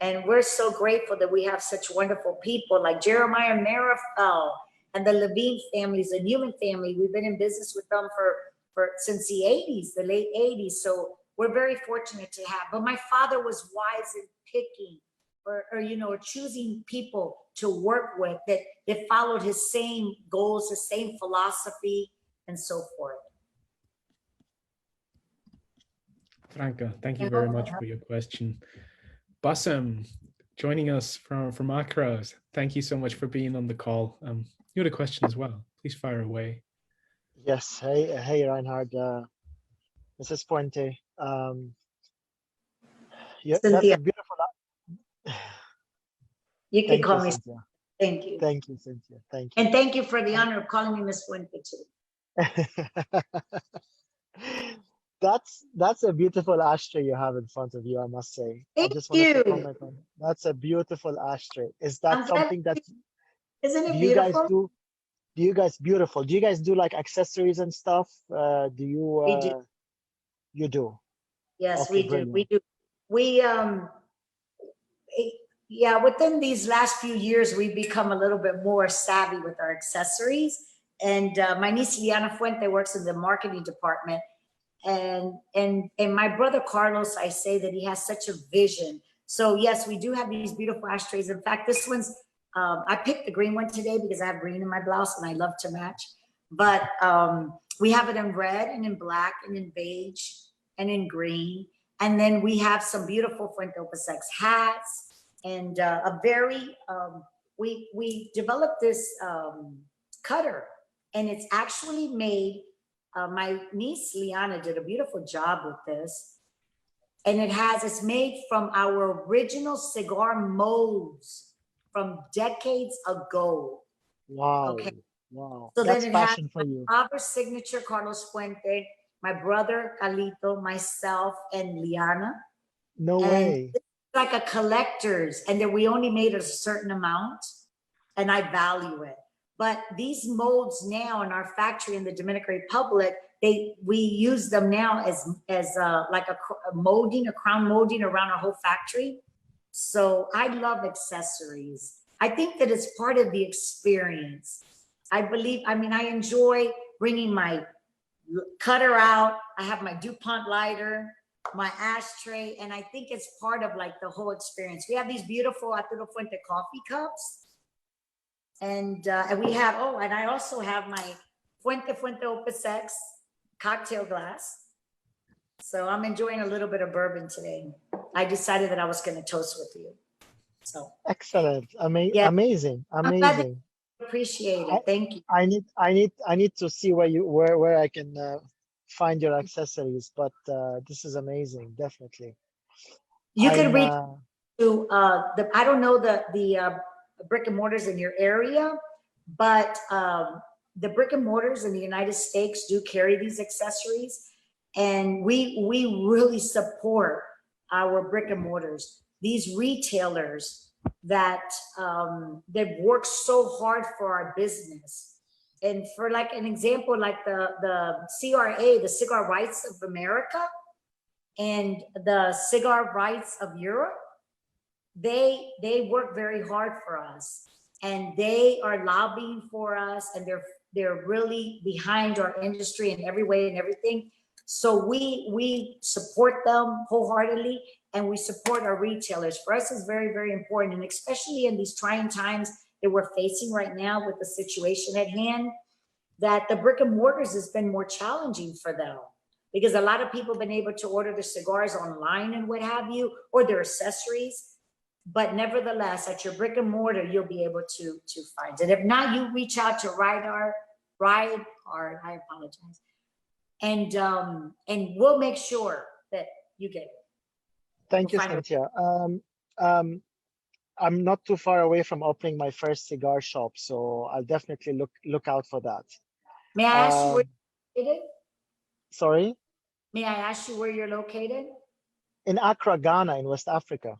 And we're so grateful that we have such wonderful people like Jeremiah Marifel and the Levine families, the Newman family. We've been in business with them since the 80s, the late 80s. So we're very fortunate to have. But my father was wise in picking or choosing people to work with that followed his same goals, his same philosophy, and so forth. Franca, thank you very much for your question. Bassem, joining us from Accra, thank you so much for being on the call. You had a question as well. Please fire away. Yes. Hey, Reinhard, Mrs. Fuente. Yeah, that's a beautiful. You can call me Cynthia. Thank you. Thank you, Cynthia. Thank you. And thank you for the honor of calling me Miss Fuente too. That's a beautiful ashtray you have in front of you, I must say. Thank I just wanted you. to comment on it. That's a beautiful ashtray. Is that something that isn't it you beautiful? guys do? Do you guys beautiful? Do you guys do like accessories and stuff? Do you? We do. You do. Yes, Okay, we do. brilliant. We do. We yeah. Within these last few years, we've become a little bit more savvy with our accessories, And my niece Liana Fuente works in the marketing department. And my brother Carlos, I say that he has such a vision. So yes, we do have these beautiful ashtrays. In fact, this one's, I picked the green one today because I have green in my blouse and I love to match. But we have it in red and in black and in beige and in green. And then we have some beautiful Fuente Opus X hats and a very, we developed this cutter, and it's actually made, my niece Liana did a beautiful job with this. And it's made from our original cigar molds from decades ago. Wow. Okay. Wow. So That's then it passion has for you. our signature, Carlos Fuente, my brother Calito, myself, and Liana. No And way. it's like a collector's, and then we only made a certain amount, and I value it. But these molds now in our factory in the Dominican Republic, we use them now as like a molding, a crown molding around our whole factory. So I love accessories. I think that it's part of the experience. I enjoy bringing my cutter out. I have my DuPont lighter, my ashtray, and I think it's part of like the whole experience. We have these beautiful Arturo Fuente coffee cups. And we have, and I also have my Fuente Opus X cocktail glass. So I'm enjoying a little bit of bourbon today. I decided that I was going to toast with you. So Excellent. Yeah. Amazing. I'm glad that Amazing. you appreciate it. Thank you. I need to see where I can find your accessories, but this is amazing, definitely. You can reach to I don't know the brick and mortars in your area, but the brick and mortars in the United States do carry these accessories, and we really support our brick and mortars. These retailers that they've worked so hard for our business. And for like an example, like the CRA, the Cigar Rights of America, and the Cigar Rights of Europe, they work very hard for us, and they are lobbying for us, and they're really behind our industry in every way and everything. So we support them wholeheartedly, and we support our retailers. For us, it's very, very important, and especially in these trying times that we're facing right now with the situation at hand, that the brick and mortars has been more challenging for them, because a lot of people have been able to order their cigars online and what have you, or their accessories. But nevertheless, at your brick and mortar, you'll be able to find it. If not, you reach out to Reinhard, I apologize. And we'll make sure that you get it. Thank you, Cynthia. I'm not too far away from opening my first cigar shop, so I'll definitely look out for that. May I ask you where you're located? Sorry? May I ask you where you're located? In Accra, Ghana, in West Africa.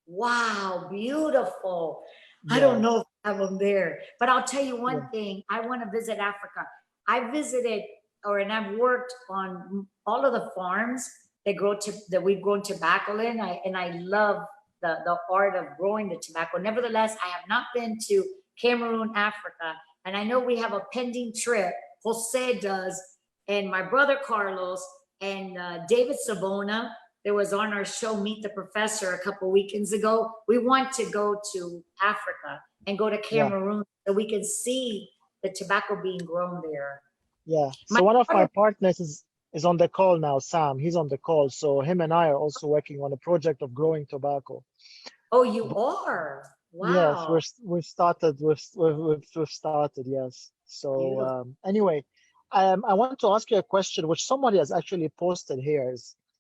Wow, beautiful. Yes. I don't know if I have them there, but I'll tell you one thing. I want to visit Africa. I visited, and I've worked on all of the farms that we've grown tobacco in. And I love the art of growing the tobacco. Nevertheless, I have not been to Cameroon, Africa. And I know we have a pending trip. Jose does, and my brother Carlos, and David Savona, that was on our show, Meet the Professor, a couple weekends ago. We want to go to Africa and go to Cameroon so we can see the tobacco being grown there. Yeah. So one of my partners is on the call now, Sam. He's on the call. So him and I are also working on a project of growing tobacco. Oh, you are? Wow. Yes, we've started. We've started. Yes. So anyway, I want to ask you a question, which somebody has actually posted here.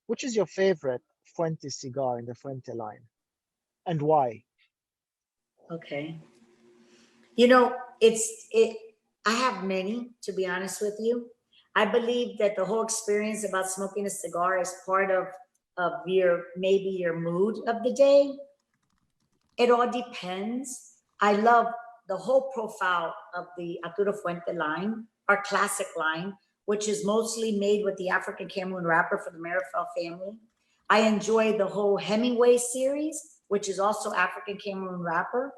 Which is your favorite Fuente cigar in the Fuente line, and why? Okay. You know, I have many, to be honest with you. I believe that the whole experience about smoking a cigar is part of maybe your mood of the day. It all depends. I love the whole profile of the Arturo Fuente line, our classic line, which is mostly made with the African Cameroon wrapper for the Marifel family. I enjoy the whole Hemingway series, which is also African Cameroon wrapper.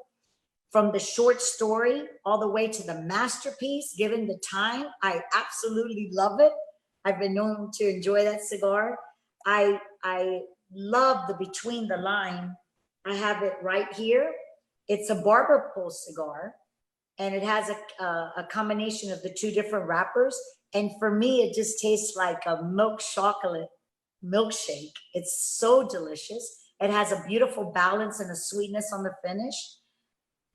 from the short story all the way to the masterpiece, given the time. I absolutely love it. I've been known to enjoy that cigar. I love the between the line. I have it right here. It's a barber pole cigar, and it has a combination of the two different wrappers. And for me, it just tastes like a milk chocolate milkshake. It's so delicious. It has a beautiful balance and a sweetness on the finish.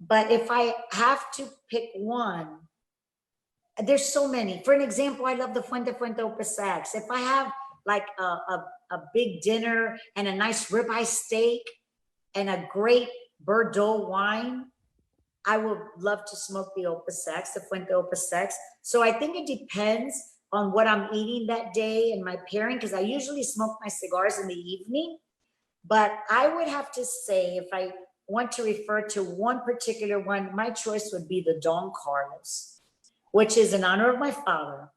But if I have to pick one, there's so many. For an example, I love the Fuente Opus X. If I have like a big dinner and a nice ribeye steak and a great Bordeaux wine, I would love to smoke the Opus X, the Fuente Opus X. So I think it depends on what I'm eating that day and my pairing, because I usually smoke my cigars in the evening. But I would have to say, if I want to refer to one particular one, my choice would be the Don Carlos, which is in honor of my father.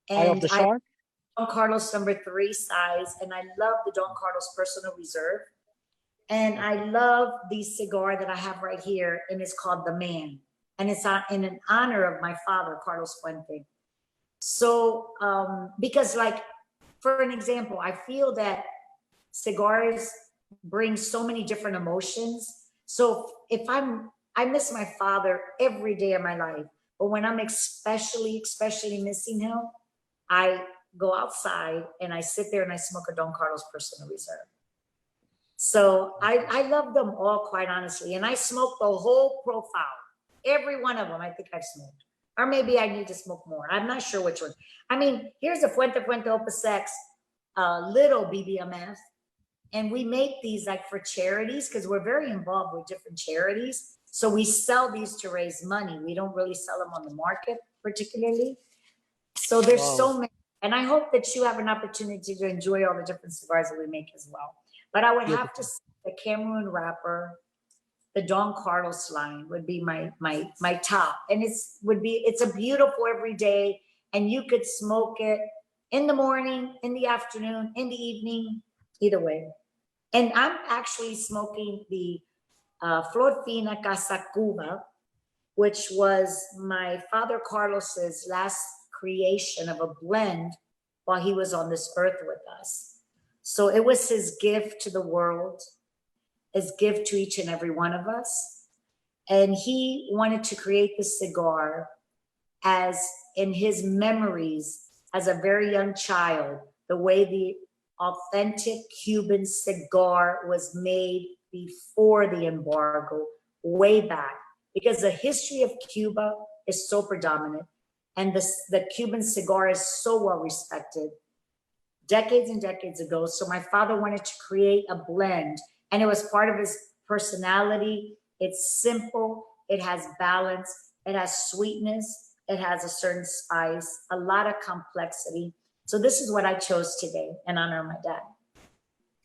Eye of the Shark? Don Carlos #3 size, and I love the Don Carlos Personal Reserve. And I love the cigar that I have right here, and it's called The Man. And it's in an honor of my father, Carlos Fuente. So, because like, for an example, I feel that cigars bring so many different emotions. So if I miss my father every day of my life, but when I'm especially missing him, I go outside and I sit there and I smoke a Don Carlos Personal Reserve. So I love them all, quite honestly. And I smoke the whole profile. Every one of them, I think I've smoked. Or maybe I need to smoke more. I'm not sure which one. I mean, here's a Fuente Opus X, little BBMF. And we make these like for charities, because we're very involved with different charities. So we sell these to raise money. We don't really sell them on the market particularly. So there's so many. And I hope that you have an opportunity to enjoy all the different cigars that we make as well. But I would have to say the Cameroon wrapper, the Don Carlos line would be my top. And it's a beautiful every day, and you could smoke it in the morning, in the afternoon, in the evening, either way. And I'm actually smoking the Flor Fina Casa Cuba, which was my father Carlos's last creation of a blend while he was on this earth with us. So it was his gift to the world, his gift to each and every one of us. And he wanted to create the cigar as in his memories as a very young child, the way the authentic Cuban cigar was made before the embargo, way back, because the history of Cuba is so predominant, and the Cuban cigar is so well respected decades and decades ago. So my father wanted to create a blend, and it was part of his personality. It's simple, it has balance, it has sweetness, it has a certain spice, a lot of complexity. So this is what I chose today in honor of my dad.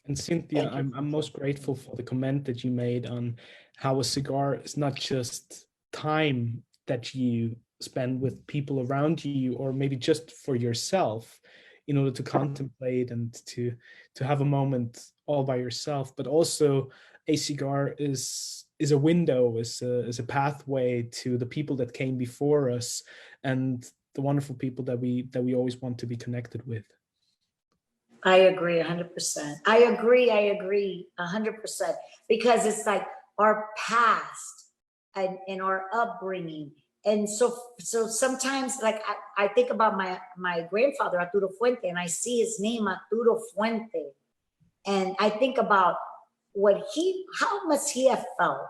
And Cynthia, I'm most grateful for the comment that you made on how a cigar is not just time that you spend with people around you, or maybe just for yourself in order to contemplate and to have a moment all by yourself, but also a cigar is a window, is a pathway to the people that came before us and the wonderful people that we always want to be connected with. I agree 100%. I agree 100%, because it's like our past and our upbringing. And so sometimes, like I think about my grandfather, Arturo Fuente, and I see his name, Arturo Fuente. And I think about how must he have felt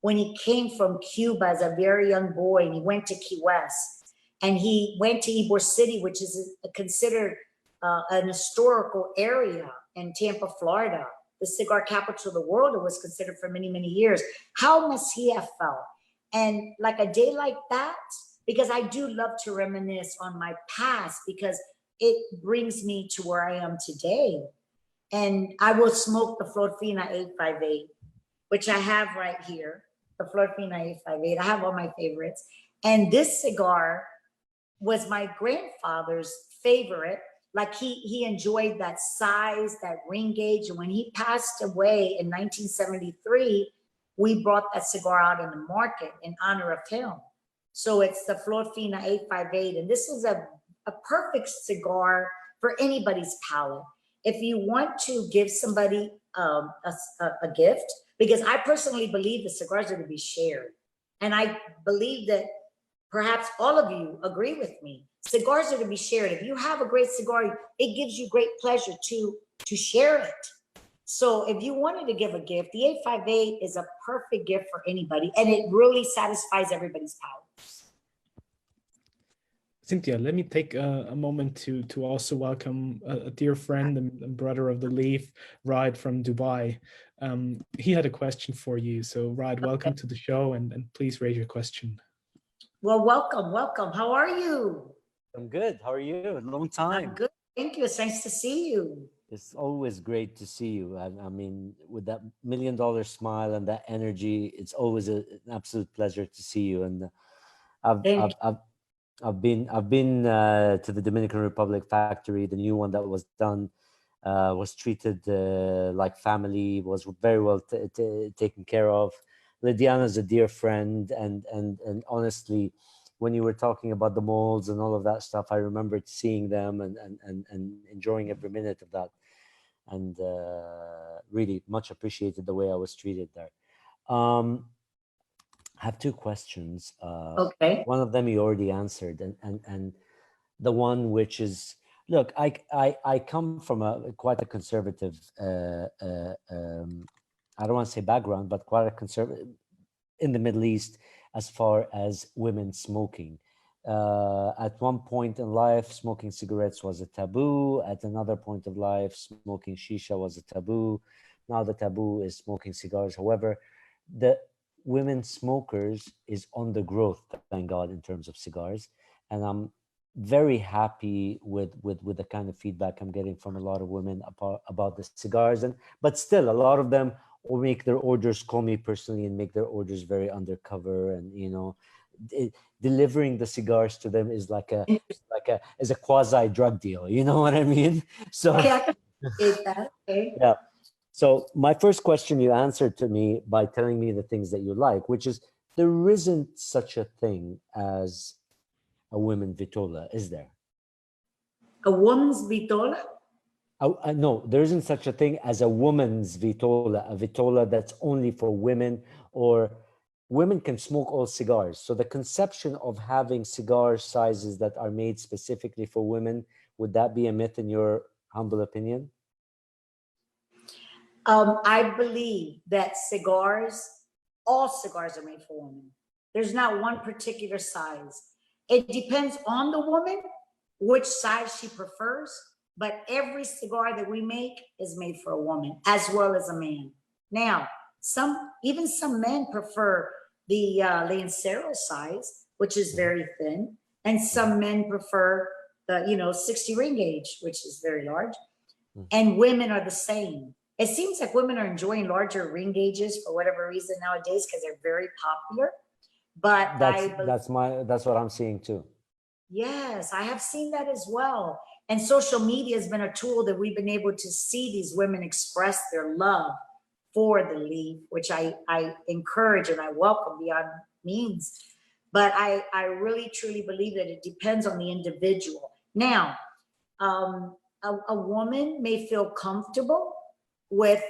when he came from Cuba as a very young boy, and he went to Key West, and he went to Ybor City, which is considered an historical area in Tampa, Florida, the cigar capital of the world. It was considered for many, many years. How must he have felt? And like a day like that, because I do love to reminisce on my past, because it brings me to where I am today. And I will smoke the Flor Fina 858, which I have right here, the Flor Fina 858. I have all my favorites. And this cigar was my grandfather's favorite. Like he enjoyed that size, that ring gauge. And when he passed away in 1973, we brought that cigar out in the market in honor of him. So it's the Flor Fina 858. And this is a perfect cigar for anybody's palate. If you want to give somebody a gift, because I personally believe the cigars are to be shared. And I believe that perhaps all of you agree with me. Cigars are to be shared. If you have a great cigar, it gives you great pleasure to share it. So if you wanted to give a gift, the 858 is a perfect gift for anybody, and it really satisfies everybody's palate. Cynthia, let me take a moment to also welcome a dear friend and brother of the Leaf, Reinhard from Dubai. He had a question for you. So Reinhard, welcome to the show, and please raise your question. Well, welcome, welcome. How are you? I'm good. How are you? Long time. I'm good. Thank you. It's nice to see you. It's always great to see you. I mean, with that $1 million smile and that energy, it's always an absolute pleasure to see you. And I've been to the Dominican Republic factory, the new one that was done, was treated like family, was very well taken care of. Lydiana's a dear friend, and honestly, when you were talking about the molds and all of that stuff, I remembered seeing them and enjoying every minute of that, and really much appreciated the way I was treated there. I have two questions. Okay. One of them you already answered, and the one which is, look, I come from quite a conservative, I don't want to say background, but quite a conservative in the Middle East as far as women smoking. At one point in life, smoking cigarettes was a taboo. At another point of life, smoking shisha was a taboo. Now the taboo is smoking cigars. However, the women smokers is on the growth, thank God, in terms of cigars. And I'm very happy with the kind of feedback I'm getting from a lot of women about the cigars. But still, a lot of them will make their orders, call me personally, and make their orders very undercover. And, you know, delivering the cigars to them is like a quasi drug deal. You know what I mean? So Okay, I can appreciate that. Okay. yeah. So my first question, you answered to me by telling me the things that you like, which is there isn't such a thing as a women vitola, is there? A woman's vitola? No, there isn't such a thing as a woman's vitola, a vitola that's only for women, or women can smoke all cigars. So the conception of having cigar sizes that are made specifically for women, would that be a myth in your humble opinion? I believe that all cigars are made for women. There's not one particular size. It depends on the woman, which size she prefers, but every cigar that we make is made for a woman as well as a man. Now, even some men prefer the Lancero size, which is very thin, and some men prefer the 60 ring gauge, which is very large, and women are the same. It seems like women are enjoying larger ring gauges for whatever reason nowadays because they're very popular. But that's what I'm seeing too. Yes, I have seen that as well. And social media has been a tool that we've been able to see these women express their love for the leaf, which I encourage and I welcome beyond means. But I really truly believe that it depends on the individual. Now, a woman may feel comfortable with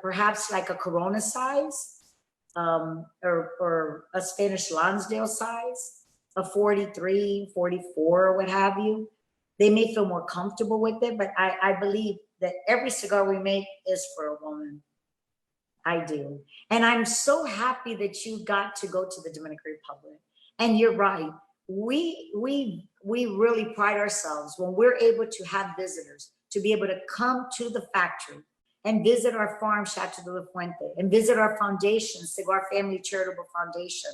perhaps like a Corona size, or a Spanish Lonsdale size, a 43, 44, or what have you. They may feel more comfortable with it, but I believe that every cigar we make is for a woman. I do. And I'm so happy that you got to go to the Dominican Republic. And you're right. We really pride ourselves when we're able to have visitors to be able to come to the factory and visit our farm, Chateau de la Fuente, and visit our foundation, Cigar Family Charitable Foundation,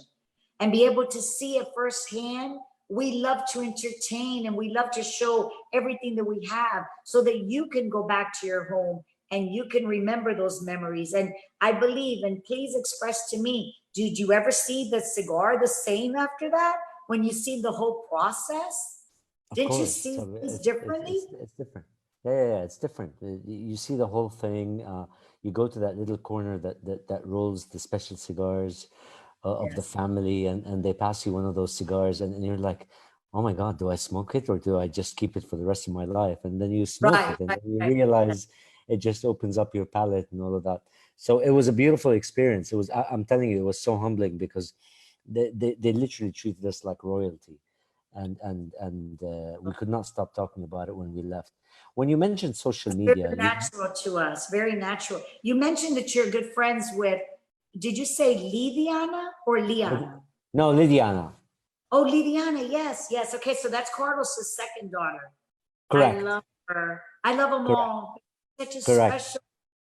and be able to see it firsthand. We love to entertain and we love to show everything that we have so that you can go back to your home and you can remember those memories. And I believe, and please express to me, did you ever see the cigar the same after that? When you see the whole process? Did you see things differently? It's different. Yeah, it's different. You see the whole thing. You go to that little corner that rolls the special cigars of the Yes. family, and they pass you one of those cigars, and you're like, oh my God, do I smoke it or do I just keep it for the rest of my life? And then you smoke Right, it, and right, then you right. realize it just opens up your palate and all of that. So it was a beautiful experience. It was, I'm telling you, it was so humbling because they literally treated us like royalty, and we could not stop talking about it when we left. When you mentioned social Very media, natural to us, very natural. You mentioned that you're good friends with, did you say Lidiana or Liana? no, Lydiana, Oh, Lidiana, yes, yes. Okay, so that's Carlos's second daughter. I correct, love her. I love them correct, all. Such a correct. special,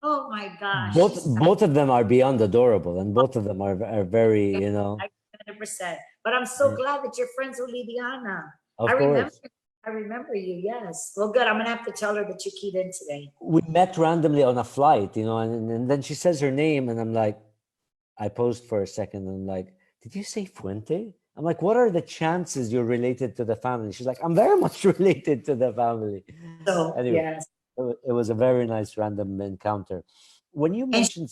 oh my gosh, Both she's both of them are beyond adorable, and both of them are very, you know. 100%. But I'm so Yeah, glad that you're friends with Lidiana. I of remember, course. I remember you, yes. Well, good. I'm gonna have to tell her that you keyed in today. We met randomly on a flight, you know, and then she says her name, and I'm like, I paused for a second, and I'm like, did you say Fuente? I'm like, what are the chances you're related to the family? She's like, I'm very much related to the family. So, Anyway, yes. it was a very nice random encounter. When you And mentioned,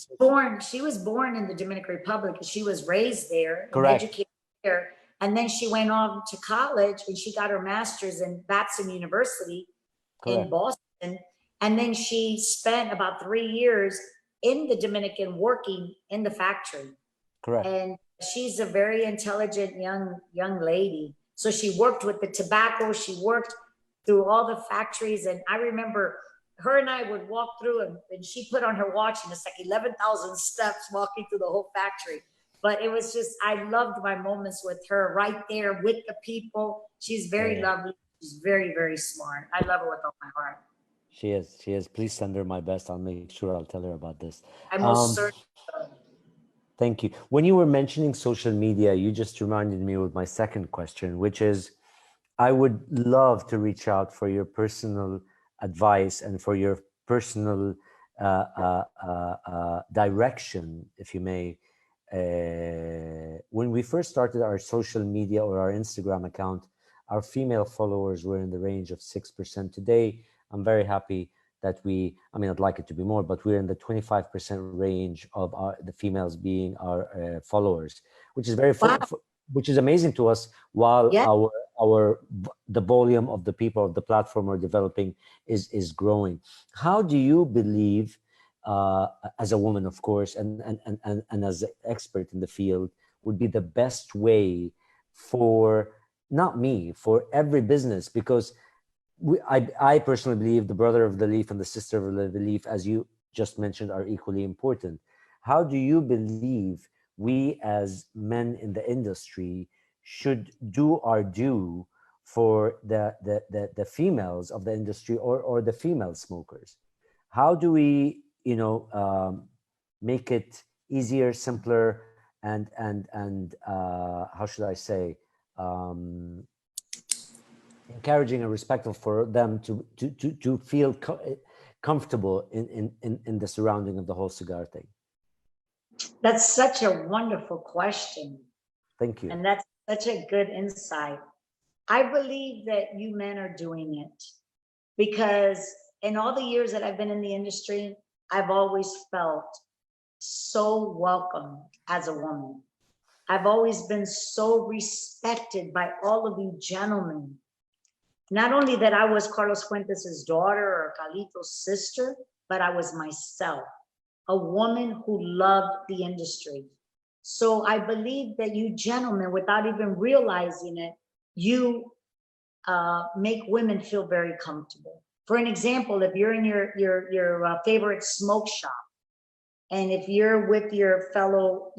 she was born in the Dominican Republic. She was raised there and correct, educated there. And then she went on to college and she got her master's in Batson University in correct, Boston. And then she spent about 3 years in the Dominican working in the factory. correct, And she's a very intelligent young lady. So she worked with the tobacco. She worked through all the factories. And I remember her and I would walk through, and she put on her watch, and it's like 11,000 steps walking through the whole factory. But it was just, I loved my moments with her right there with the people. She's very yeah. lovely. She's very, very smart. I love her with all my heart. She is. She is. Please send her my best. I'll make sure I'll tell her about this. I most certainly. Thank you. When you were mentioning social media, you just reminded me with my second question, which is I would love to reach out for your personal advice and for your personal direction, if you may. When we first started our social media or our Instagram account, our female followers were in the range of 6%. Today, I'm very happy that I mean, I'd like it to be more, but we're in the 25% range of the females being our followers, which is Wow. which is amazing to us, while Yeah. the volume of the people of the platform are developing is growing. How do you believe, as a woman, of course, and as an expert in the field, would be the best way for, not me, for every business? Because I personally believe the brother of the leaf and the sister of the leaf, as you just mentioned, are equally important. How do you believe we as men in the industry should do our due for the females of the industry, or the female smokers? How do we, make it easier, simpler, and how should I say, encouraging and respectful for them to feel comfortable in the surrounding of the whole cigar thing? That's such a wonderful question. Thank you. And that's such a good insight. I believe that you men are doing it because in all the years that I've been in the industry, I've always felt so welcome as a woman. I've always been so respected by all of you gentlemen. Not only that I was Carlos Fuentes' daughter or Carlito's sister, but I was myself, a woman who loved the industry. So I believe that you gentlemen, without even realizing it, you make women feel very comfortable. For an example, if you're in your favorite smoke shop, and if you're with your fellow,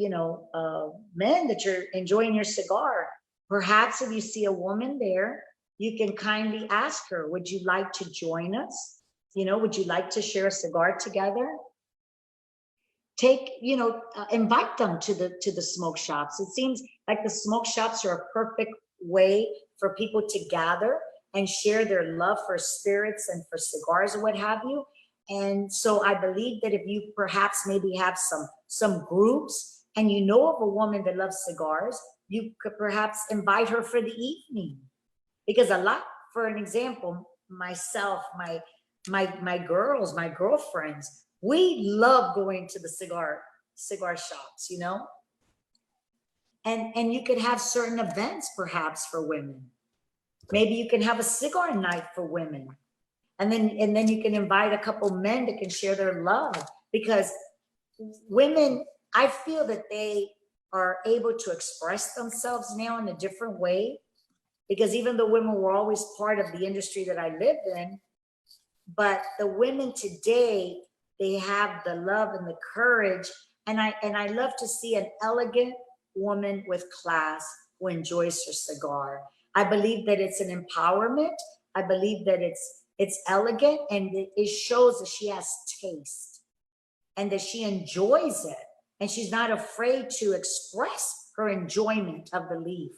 men that you're enjoying your cigar, perhaps if you see a woman there, you can kindly ask her, would you like to join us? Would you like to share a cigar together? Invite them to the smoke shops. It seems like the smoke shops are a perfect way for people to gather and share their love for spirits and for cigars or what have you. And so I believe that if you perhaps maybe have some groups and you know of a woman that loves cigars, you could perhaps invite her for the evening. Because for an example, myself, my girls, my girlfriends, we love going to the cigar shops, you know? And you could have certain events perhaps for women. Maybe you can have a cigar night for women. And then you can invite a couple men that can share their love, because women, I feel that they are able to express themselves now in a different way, because even though women were always part of the industry that I lived in, but the women today, they have the love and the courage. And I love to see an elegant woman with class who enjoys her cigar. I believe that it's an empowerment. I believe that it's elegant, and it shows that she has taste and that she enjoys it. And she's not afraid to express her enjoyment of the leaf.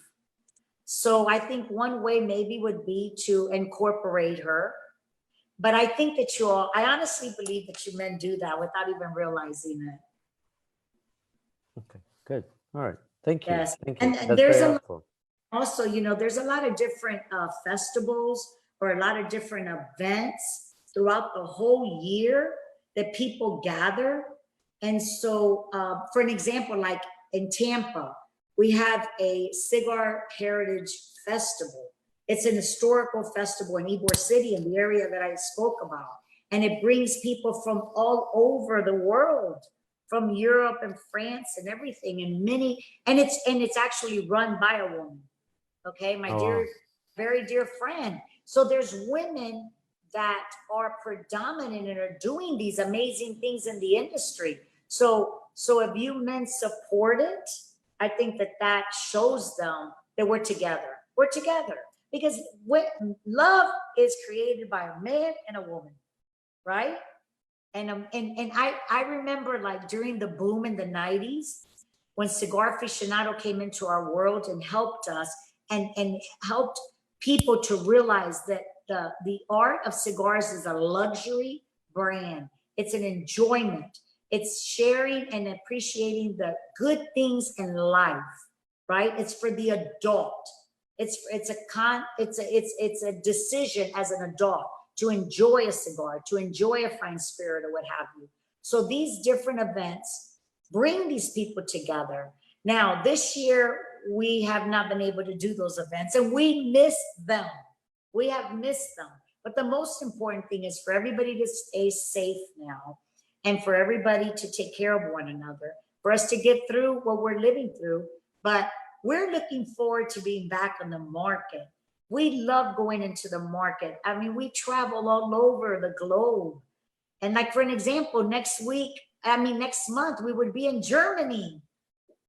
So I think one way maybe would be to incorporate her. But I think that I honestly believe that you men do that without even realizing it. Okay, good. All right. Thank you. Yes. Thank you. And That's there's very helpful. also, you know, there's a lot of different festivals or a lot of different events throughout the whole year that people gather. And so, for an example, like in Tampa, we have a Cigar Heritage Festival. It's an historical festival in Ybor City, in the area that I spoke about. And it brings people from all over the world, from Europe and France and everything, and it's actually run by a woman. Okay, my dear, very dear friend. So there's women that are predominant and are doing these amazing things in the industry. So if you men support it, I think that shows them that we're together. We're together. Because love is created by a man and a woman, right? And I remember, like, during the boom in the 90s, when Cigar Aficionado came into our world and helped us and helped people to realize that the art of cigars is a luxury brand. It's an enjoyment. It's sharing and appreciating the good things in life, right? It's for the adult. It's a decision as an adult to enjoy a cigar, to enjoy a fine spirit or what have you. So these different events bring these people together. Now, this year, we have not been able to do those events, and we miss them. We have missed them. But the most important thing is for everybody to stay safe now, and for everybody to take care of one another, for us to get through what we're living through. But we're looking forward to being back on the market. We love going into the market. I mean, we travel all over the globe. And like, for an example, next month, we would be in Germany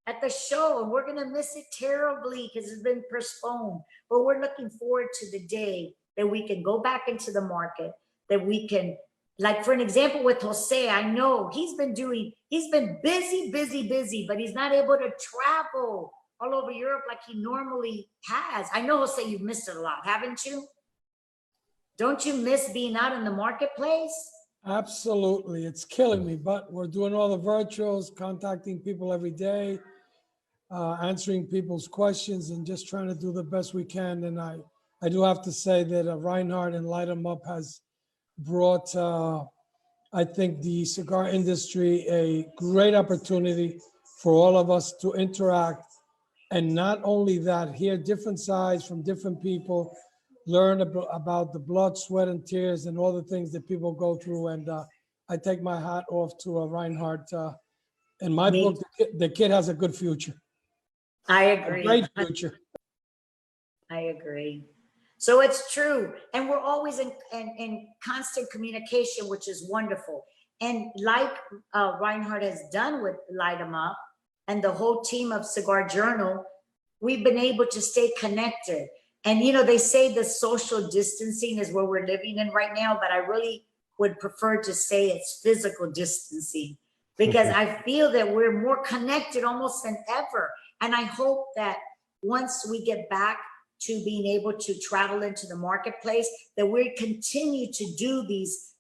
at the show, and we're going to miss it terribly because it's been postponed. But we're looking forward to the day that we can go back into the market, that we can, like, for an example, with Jose, I know he's been busy, but he's not able to travel all over Europe like he normally has. I know, Jose, you've missed it a lot, haven't you? Don't you miss being out in the marketplace? Absolutely. It's killing me, but we're doing all the virtuals, contacting people every day, answering people's questions, and just trying to do the best we can. And I do have to say that Reinhard and Light 'em Up has brought, I think, the cigar industry a great opportunity for all of us to interact. And not only that, hear different sides from different people, learn about the blood, sweat, and tears and all the things that people go through. And I take my hat off to Reinhard. In my book, the kid has a good future. I agree. A great future. I agree. So it's true. And we're always in constant communication, which is wonderful. And like Reinhard has done with Light 'em Up and the whole team of Cigar Journal, we've been able to stay connected. And, you know, they say the social distancing is where we're living in right now, but I really would prefer to say it's physical distancing, because I feel that we're more connected almost than ever. And I hope that once we get back to being able to travel into the marketplace, that we continue to do these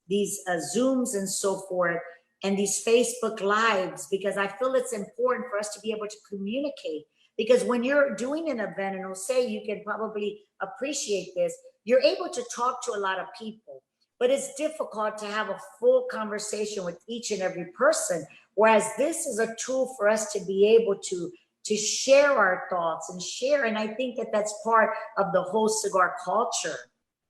Zooms and so forth, and these Facebook Lives, because I feel it's important for us to be able to communicate. Because when you're doing an event, and Jose, you can probably appreciate this, you're able to talk to a lot of people. but it's difficult to have a full conversation with each and every person. Whereas this is a tool for us to be able to share our thoughts and share. And I think that that's part of the whole cigar culture,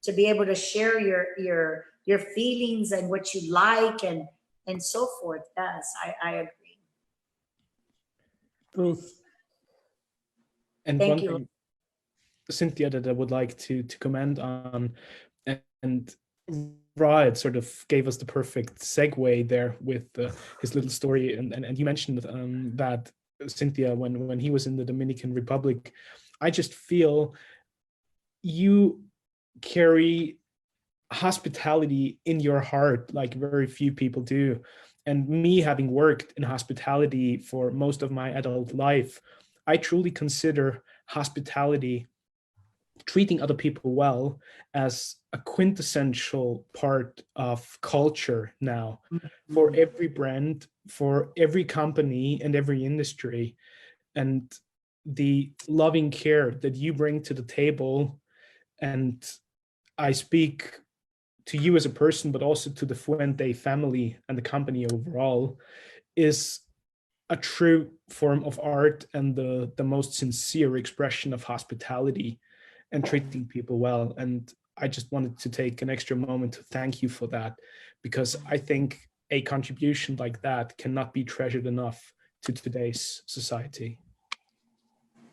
to be able to share your feelings and what you like and so forth. Yes, I agree. Truth. And Thank one you. thing, Cynthia, that I would like to comment on, and Rod sort of gave us the perfect segue there with his little story, and you mentioned that, Cynthia, when he was in the Dominican Republic, I just feel you carry hospitality in your heart like very few people do. And me, having worked in hospitality for most of my adult life, I truly consider hospitality, treating other people well, as a quintessential part of culture now, for every brand, for every company and every industry. And the loving care that you bring to the table, and I speak to you as a person, but also to the Fuente family and the company overall, is a true form of art and the most sincere expression of hospitality and treating people well. And I just wanted to take an extra moment to thank you for that, because I think a contribution like that cannot be treasured enough to today's society.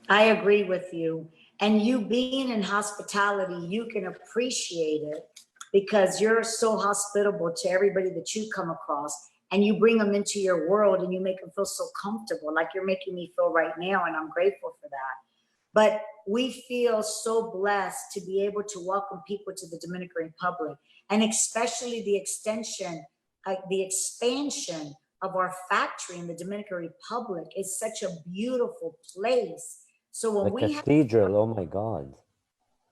I agree with you. And you being in hospitality, you can appreciate it because you're so hospitable to everybody that you come across, and you bring them into your world and you make them feel so comfortable, like you're making me feel right now. And I'm grateful for that. But we feel so blessed to be able to welcome people to the Dominican Republic, and especially the expansion of our factory in the Dominican Republic is such a beautiful place. So when The cathedral, oh my God.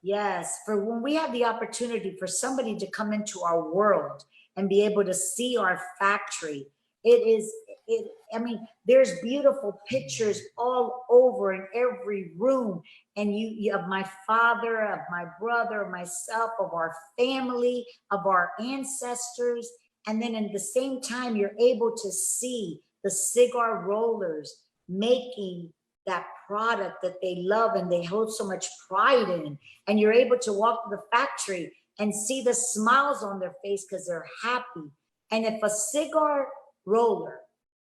Yes, for when we have the opportunity for somebody to come into our world and be able to see our factory, I mean, there's beautiful pictures all over in every room. And you have my father, of my brother, myself, of our family, of our ancestors. And then at the same time, you're able to see the cigar rollers making that product that they love and they hold so much pride in. And you're able to walk to the factory and see the smiles on their face because they're happy. And if a cigar roller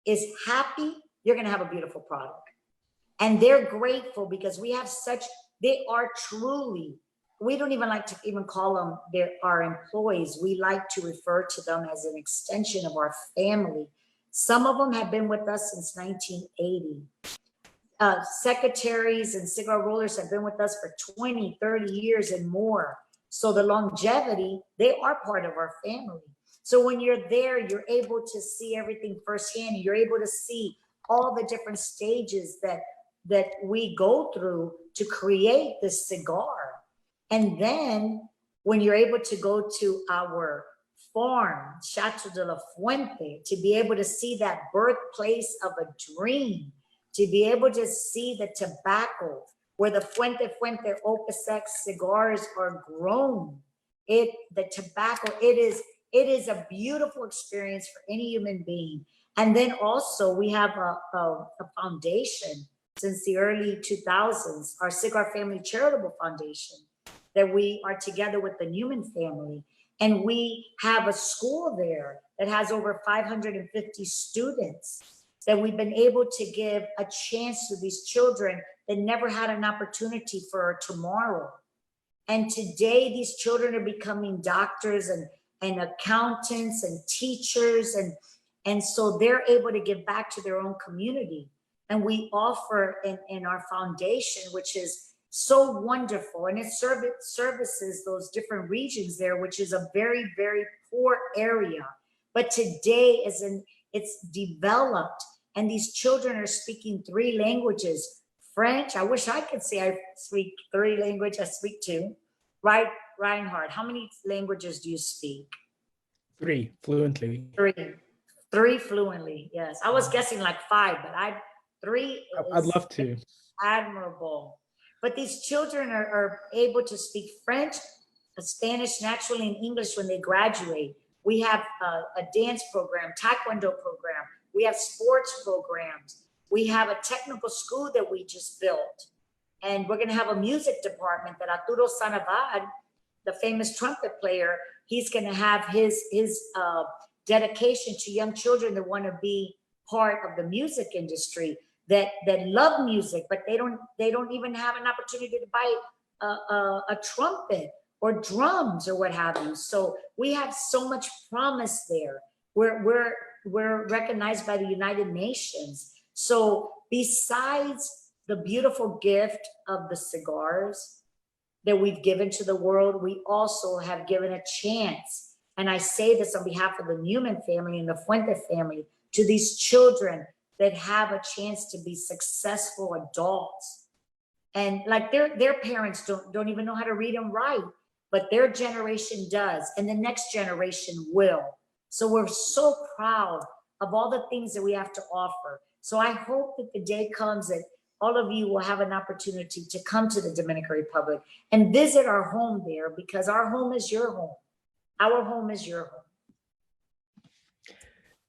is happy, you're going to have a beautiful product. And they're grateful because we have they are truly, we don't even like to even call them our employees. We like to refer to them as an extension of our family. Some of them have been with us since 1980. Secretaries and cigar rollers have been with us for 20, 30 years and more. So the longevity, they are part of our family. So when you're there, you're able to see everything firsthand. You're able to see all the different stages that we go through to create this cigar. And then when you're able to go to our farm, Chateau de la Fuente, to be able to see that birthplace of a dream, to be able to see the tobacco where the Fuente Opus X cigars are grown. The tobacco, it is a beautiful experience for any human being. And then also we have a foundation since the early 2000s, our Cigar Family Charitable Foundation, that we are together with the Newman family. And we have a school there that has over 550 students that we've been able to give a chance to these children that never had an opportunity for tomorrow. And today these children are becoming doctors and accountants and teachers. And so they're able to give back to their own community. And we offer in our foundation, which is so wonderful. And it services those different regions there, which is a very, very poor area. But today it's developed, and these children are speaking 3 languages. French, I wish I could say I speak 3 languages. I speak 2. Right, Reinhard, how many languages do you speak? 3 fluently. 3 fluently, yes. I was guessing like 5, but 3 I'd love to. Admirable. But these children are able to speak French, Spanish naturally and English when they graduate. We have a dance program, taekwondo program. We have sports programs. We have a technical school that we just built. And we're gonna have a music department that Arturo Sanabad, the famous trumpet player, he's gonna have his dedication to young children that wanna be part of the music industry, that love music, but they don't even have an opportunity to buy a trumpet or drums or what have you. So we have so much promise there. We're recognized by the United Nations. So besides the beautiful gift of the cigars that we've given to the world, we also have given a chance. And I say this on behalf of the Newman family and the Fuente family, to these children that have a chance to be successful adults. And like their parents don't even know how to read and write, but their generation does, and the next generation will. So we're so proud of all the things that we have to offer. So I hope that the day comes that all of you will have an opportunity to come to the Dominican Republic and visit our home there, because our home is your home. Our home is your home.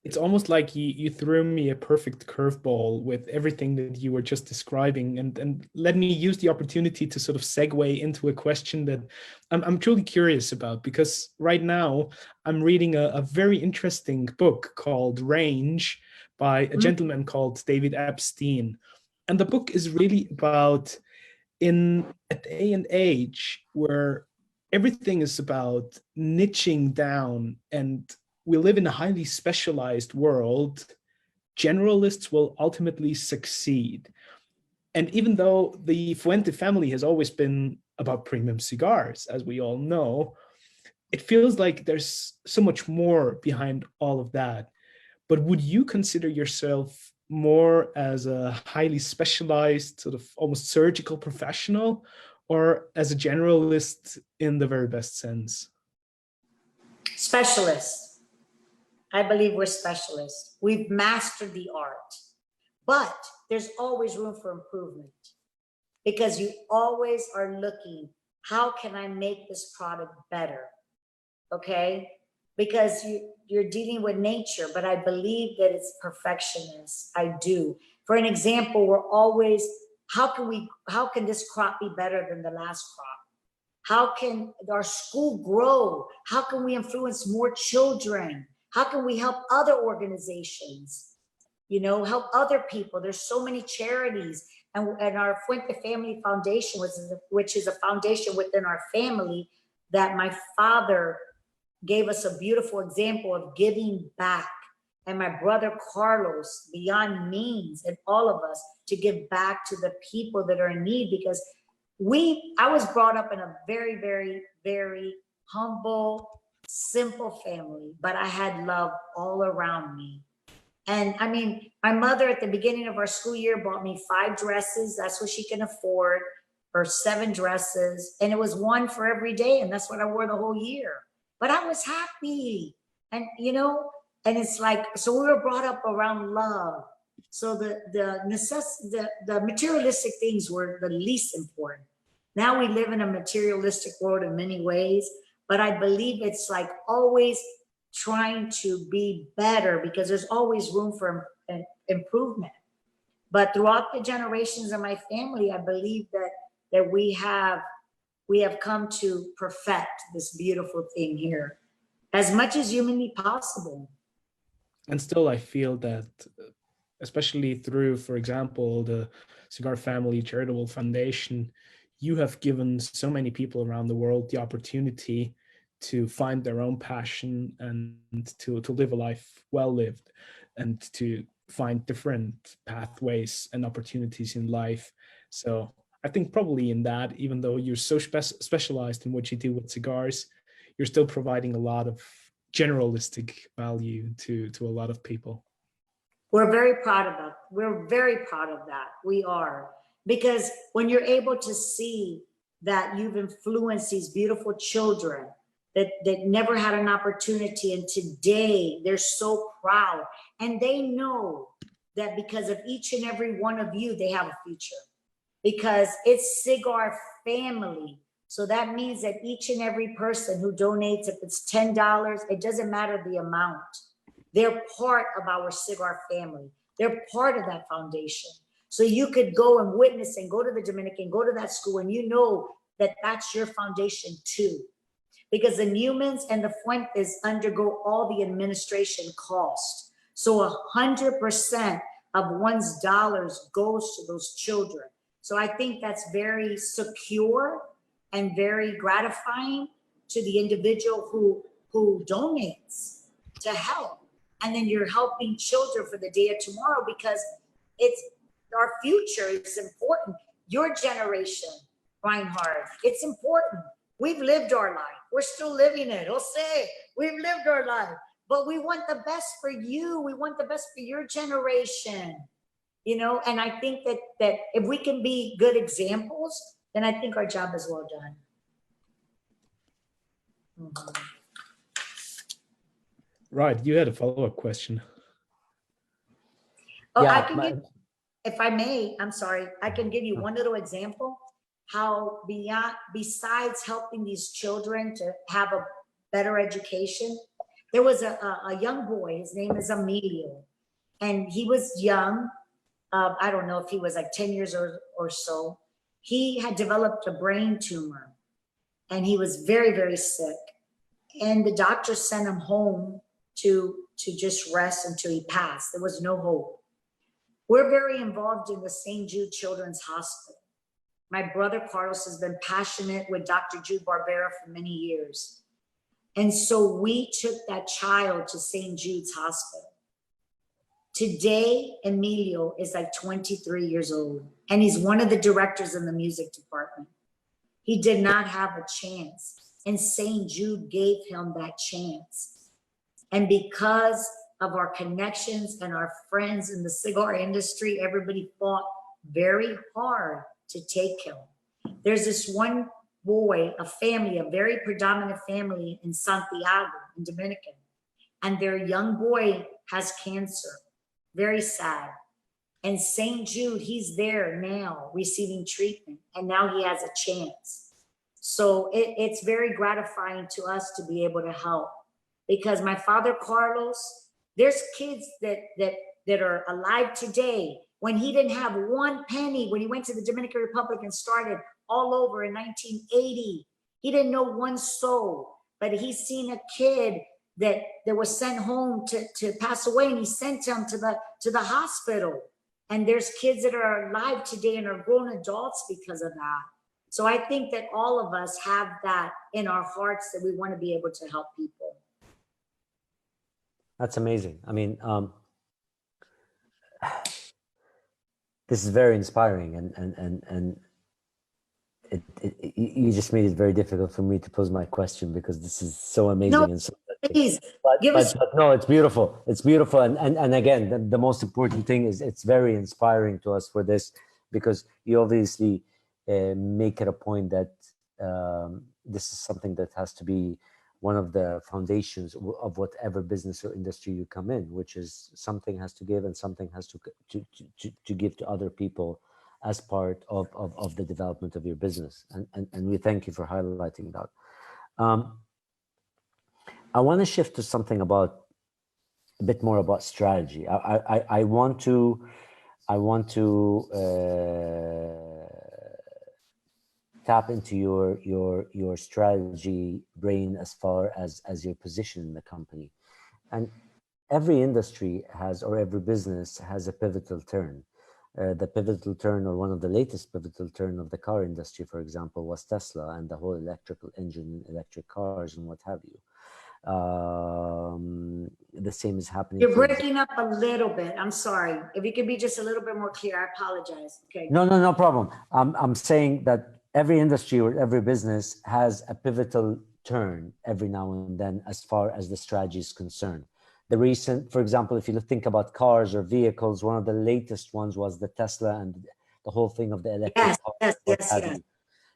It's almost like you threw me a perfect curveball with everything that you were just describing, and let me use the opportunity to sort of segue into a question that I'm truly curious about, because right now I'm reading a very interesting book called Range by a gentleman called David Epstein. And the book is really about in a day and age where everything is about niching down, and we live in a highly specialized world, generalists will ultimately succeed. And even though the Fuente family has always been about premium cigars, as we all know, it feels like there's so much more behind all of that. But would you consider yourself more as a highly specialized, sort of almost surgical professional, or as a generalist in the very best sense? Specialists. I believe we're specialists. We've mastered the art, but there's always room for improvement, because you always are looking, how can I make this product better? Okay? Because you're dealing with nature, but I believe that it's perfectionist. I do. For an example, we're always, how can this crop be better than the last crop? How can our school grow? How can we influence more children? How can we help other organizations? Help other people. There's so many charities, and our Fuente Family Foundation, which is a foundation within our family, that my father gave us a beautiful example of giving back. And my brother Carlos, beyond means, and all of us, to give back to the people that are in need, because I was brought up in a very, very, very humble, simple family, but I had love all around me. And I mean, my mother at the beginning of our school year bought me 5 dresses. That's what she can afford, or 7 dresses. And it was one for every day. And that's what I wore the whole year. But I was happy. And, and it's like, so we were brought up around love. So the materialistic things were the least important. Now we live in a materialistic world in many ways, but I believe it's like always trying to be better, because there's always room for improvement. But throughout the generations of my family, I believe that we have come to perfect this beautiful thing here as much as humanly possible. And still, I feel that, especially through, for example, the Cigar Family Charitable Foundation, you have given so many people around the world the opportunity to find their own passion and to live a life well lived, and to find different pathways and opportunities in life. So I think probably in that, even though you're so specialized in what you do with cigars, you're still providing a lot of generalistic value to a lot of people. We're very proud of that. We're very proud of that. We are. Because when you're able to see that you've influenced these beautiful children that never had an opportunity, and today they're so proud, and they know that because of each and every one of you, they have a future, because it's Cigar Family. So that means that each and every person who donates, if it's $10, it doesn't matter the amount. They're part of our cigar family. They're part of that foundation. So you could go and witness and go to the Dominican, go to that school, and you know that that's your foundation too. Because the Newmans and the Fuentes undergo all the administration cost. So 100% of one's dollars goes to those children. So I think that's very secure and very gratifying to the individual who donates to help. And then you're helping children for the day of tomorrow, because it's our future is important. Your generation, Reinhard, it's important. We've lived our life. We're still living it. Jose, we've lived our life. But we want the best for you. We want the best for your generation. You know, and I think that if we can be good examples, then I think our job is well done. Mm-hmm. Right, you had a follow-up question. Oh, Yeah, I can give, if I may, I'm sorry, I can give you one little example how besides helping these children to have a better education, there was a young boy, his name is Emilio, and he was young. I don't know if he was like 10 years or so. He had developed a brain tumor and he was very, very sick. And the doctor sent him home to just rest until he passed. There was no hope. We're very involved in the St. Jude Children's Hospital. My brother Carlos has been passionate with Dr. Jude Barbera for many years. And so we took that child to St. Jude's Hospital. Today, Emilio is like 23 years old, and he's one of the directors in the music department. He did not have a chance, and St. Jude gave him that chance. And because of our connections and our friends in the cigar industry, everybody fought very hard to take him. There's this one boy, a family, a very predominant family in Santiago, in Dominican, and their young boy has cancer. Very sad. And St. Jude, he's there now receiving treatment, and now he has a chance. So it's very gratifying to us to be able to help, because my father Carlos, there's kids that are alive today when he didn't have one penny, when he went to the Dominican Republic and started all over in 1980. He didn't know one soul, but he's seen a kid that was sent home to pass away, and he sent him to the hospital. And there's kids that are alive today and are grown adults because of that. So I think that all of us have that in our hearts, that we want to be able to help people. that's amazing. I mean, this is very inspiring, and you just made it very difficult for me to pose my question, because this is so amazing. No, and so please, but no, it's beautiful. It's beautiful. And again, the most important thing is it's very inspiring to us for this, because you obviously make it a point that this is something that has to be one of the foundations of whatever business or industry you come in, which is something has to give and something has to give to other people as part of the development of your business. And we thank you for highlighting that. I want to shift to something about a bit more about strategy. I want to tap into your strategy brain as far as your position in the company. And every industry has, or every business has, a pivotal turn. The pivotal turn, or one of the latest pivotal turn of the car industry, for example, was Tesla and the whole electrical engine, electric cars and what have you. The same is happening. You're breaking up a little bit. I'm sorry. If you could be just a little bit more clear, I apologize. Okay. No problem. I'm saying that every industry or every business has a pivotal turn every now and then as far as the strategy is concerned. The recent, for example, if you think about cars or vehicles, one of the latest ones was the Tesla and the whole thing of the electric car. Yes.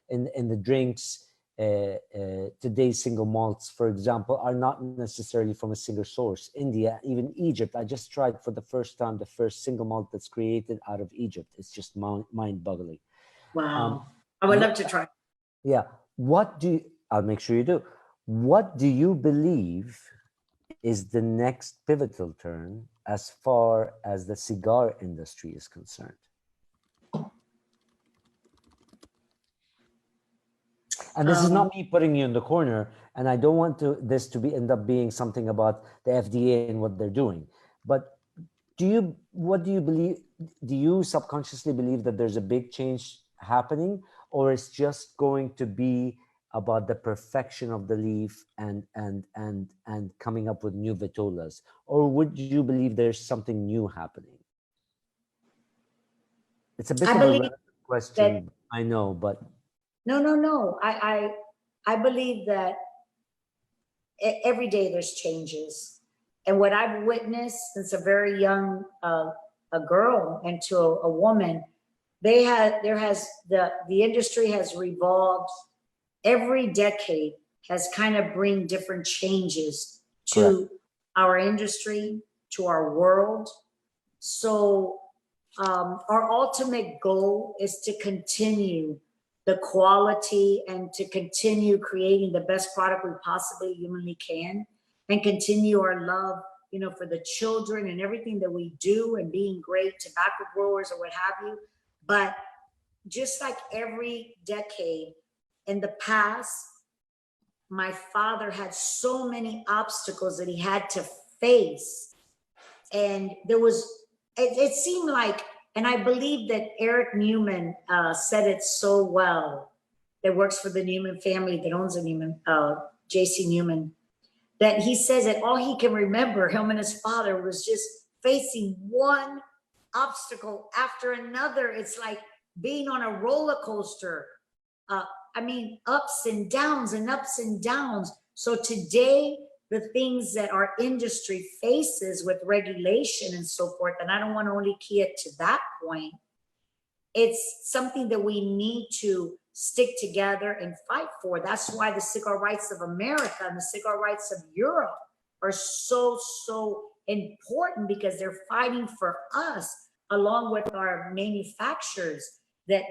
In the drinks, today's single malts, for example, are not necessarily from a single source. India, even Egypt, I just tried for the first time the first single malt that's created out of Egypt. It's just mind-boggling. Wow. I would love to try. Yeah. I'll make sure you do. What do you believe is the next pivotal turn as far as the cigar industry is concerned? And this is not me putting you in the corner, and I don't want this to end up being something about the FDA and what they're doing. But what do you believe? Do you subconsciously believe that there's a big change happening, or it's just going to be about the perfection of the leaf and coming up with new vitolas? Or would you believe there's something new happening? It's a bit of a random question, I know, but No. I believe that every day there's changes. And what I've witnessed since a very young a girl into a woman, the industry has revolved. Every decade has kind of bring different changes to Correct. our industry, to our world. So our ultimate goal is to continue the quality and to continue creating the best product we possibly humanly can, and continue our love, for the children and everything that we do, and being great tobacco growers or what have you. But just like every decade in the past, my father had so many obstacles that he had to face. And it seemed like, and I believe that Eric Newman said it so well, that works for the Newman family, that owns the Newman, J.C. Newman, that he says that all he can remember, him and his father, was just facing one obstacle after another. It's like being on a roller coaster. Ups and downs and ups and downs. So today, the things that our industry faces with regulation and so forth, and I don't want to only key it to that point, it's something that we need to stick together and fight for. That's why the cigar rights of America and the cigar rights of Europe are so important, because they're fighting for us, along with our manufacturers that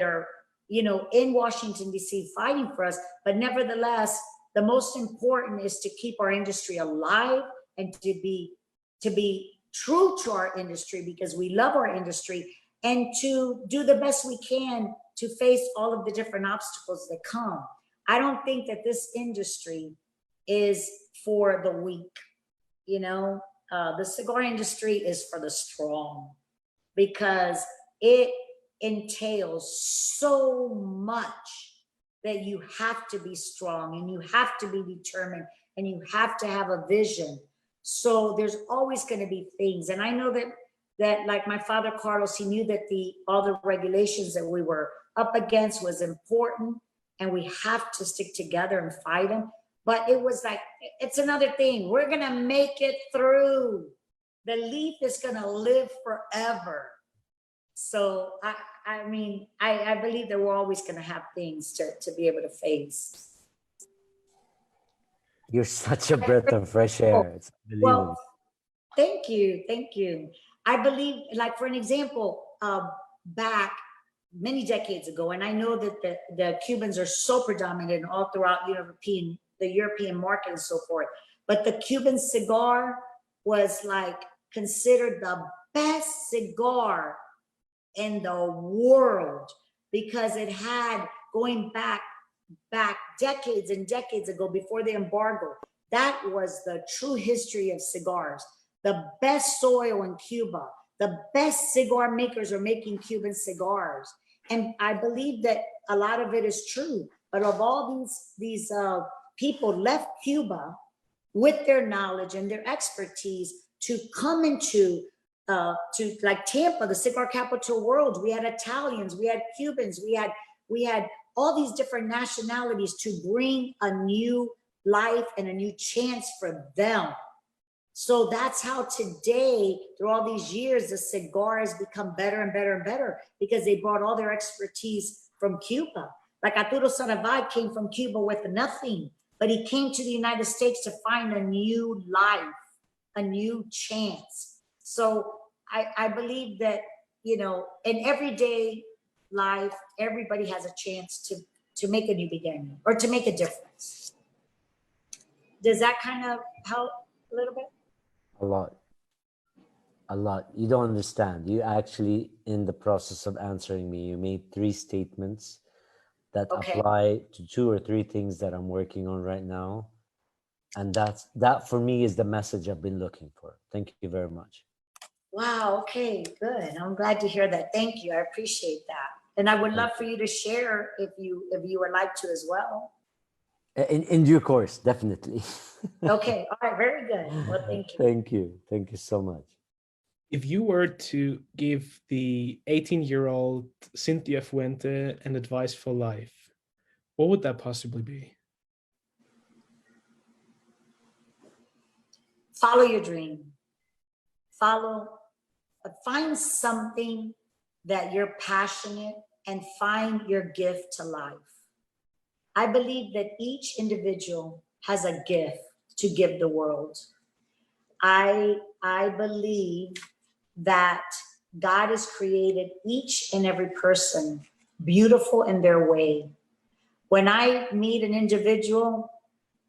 are, in Washington, D.C. fighting for us. But nevertheless, the most important is to keep our industry alive and to be true to our industry, because we love our industry, and to do the best we can to face all of the different obstacles that come. I don't think that this industry is for the weak. The cigar industry is for the strong, because it entails so much that you have to be strong, and you have to be determined, and you have to have a vision. So there's always going to be things. And I know that like my father, Carlos, he knew that all the regulations that we were up against was important, and we have to stick together and fight them. But it was like, it's another thing. We're going to make it through. The leaf is going to live forever. So I believe that we're always going to have things to be able to face. You're such a breath of fresh air. It's unbelievable. Well, thank you. I believe, like, for an example, back many decades ago, and I know that the Cubans are so predominant all throughout the European market and so forth, but the Cuban cigar was like considered the best cigar in the world, because it had, going back decades and decades ago, before the embargo, that was the true history of cigars. The best soil in Cuba, the best cigar makers are making Cuban cigars. And I believe that a lot of it is true. But of all these people left Cuba with their knowledge and their expertise to come into to like Tampa, the cigar capital world. We had Italians, we had Cubans, we had all these different nationalities to bring a new life and a new chance for them. So that's how today, through all these years, the cigar has become better and better and better, because they brought all their expertise from Cuba. Like Arturo Saravay came from Cuba with nothing, but he came to the United States to find a new life, a new chance. So I believe that, in everyday life, everybody has a chance to make a new beginning or to make a difference. Does that kind of help a little bit? A lot. A lot. You don't understand. You actually, in the process of answering me, you made 3 statements that Okay. apply to 2 or 3 things that I'm working on right now. And that for me is the message I've been looking for. Thank you very much. Wow. Okay, good. I'm glad to hear that. Thank you. I appreciate that. And I would love for you to share if you would like to as well. In due course, definitely. Okay. All right. Very good. Well, thank you. Thank you. Thank you so much. If you were to give the 18-year-old Cynthia Fuente an advice for life, what would that possibly be? Follow your dream. Find something that you're passionate and find your gift to life. I believe that each individual has a gift to give the world. I believe that God has created each and every person beautiful in their way. When I meet an individual,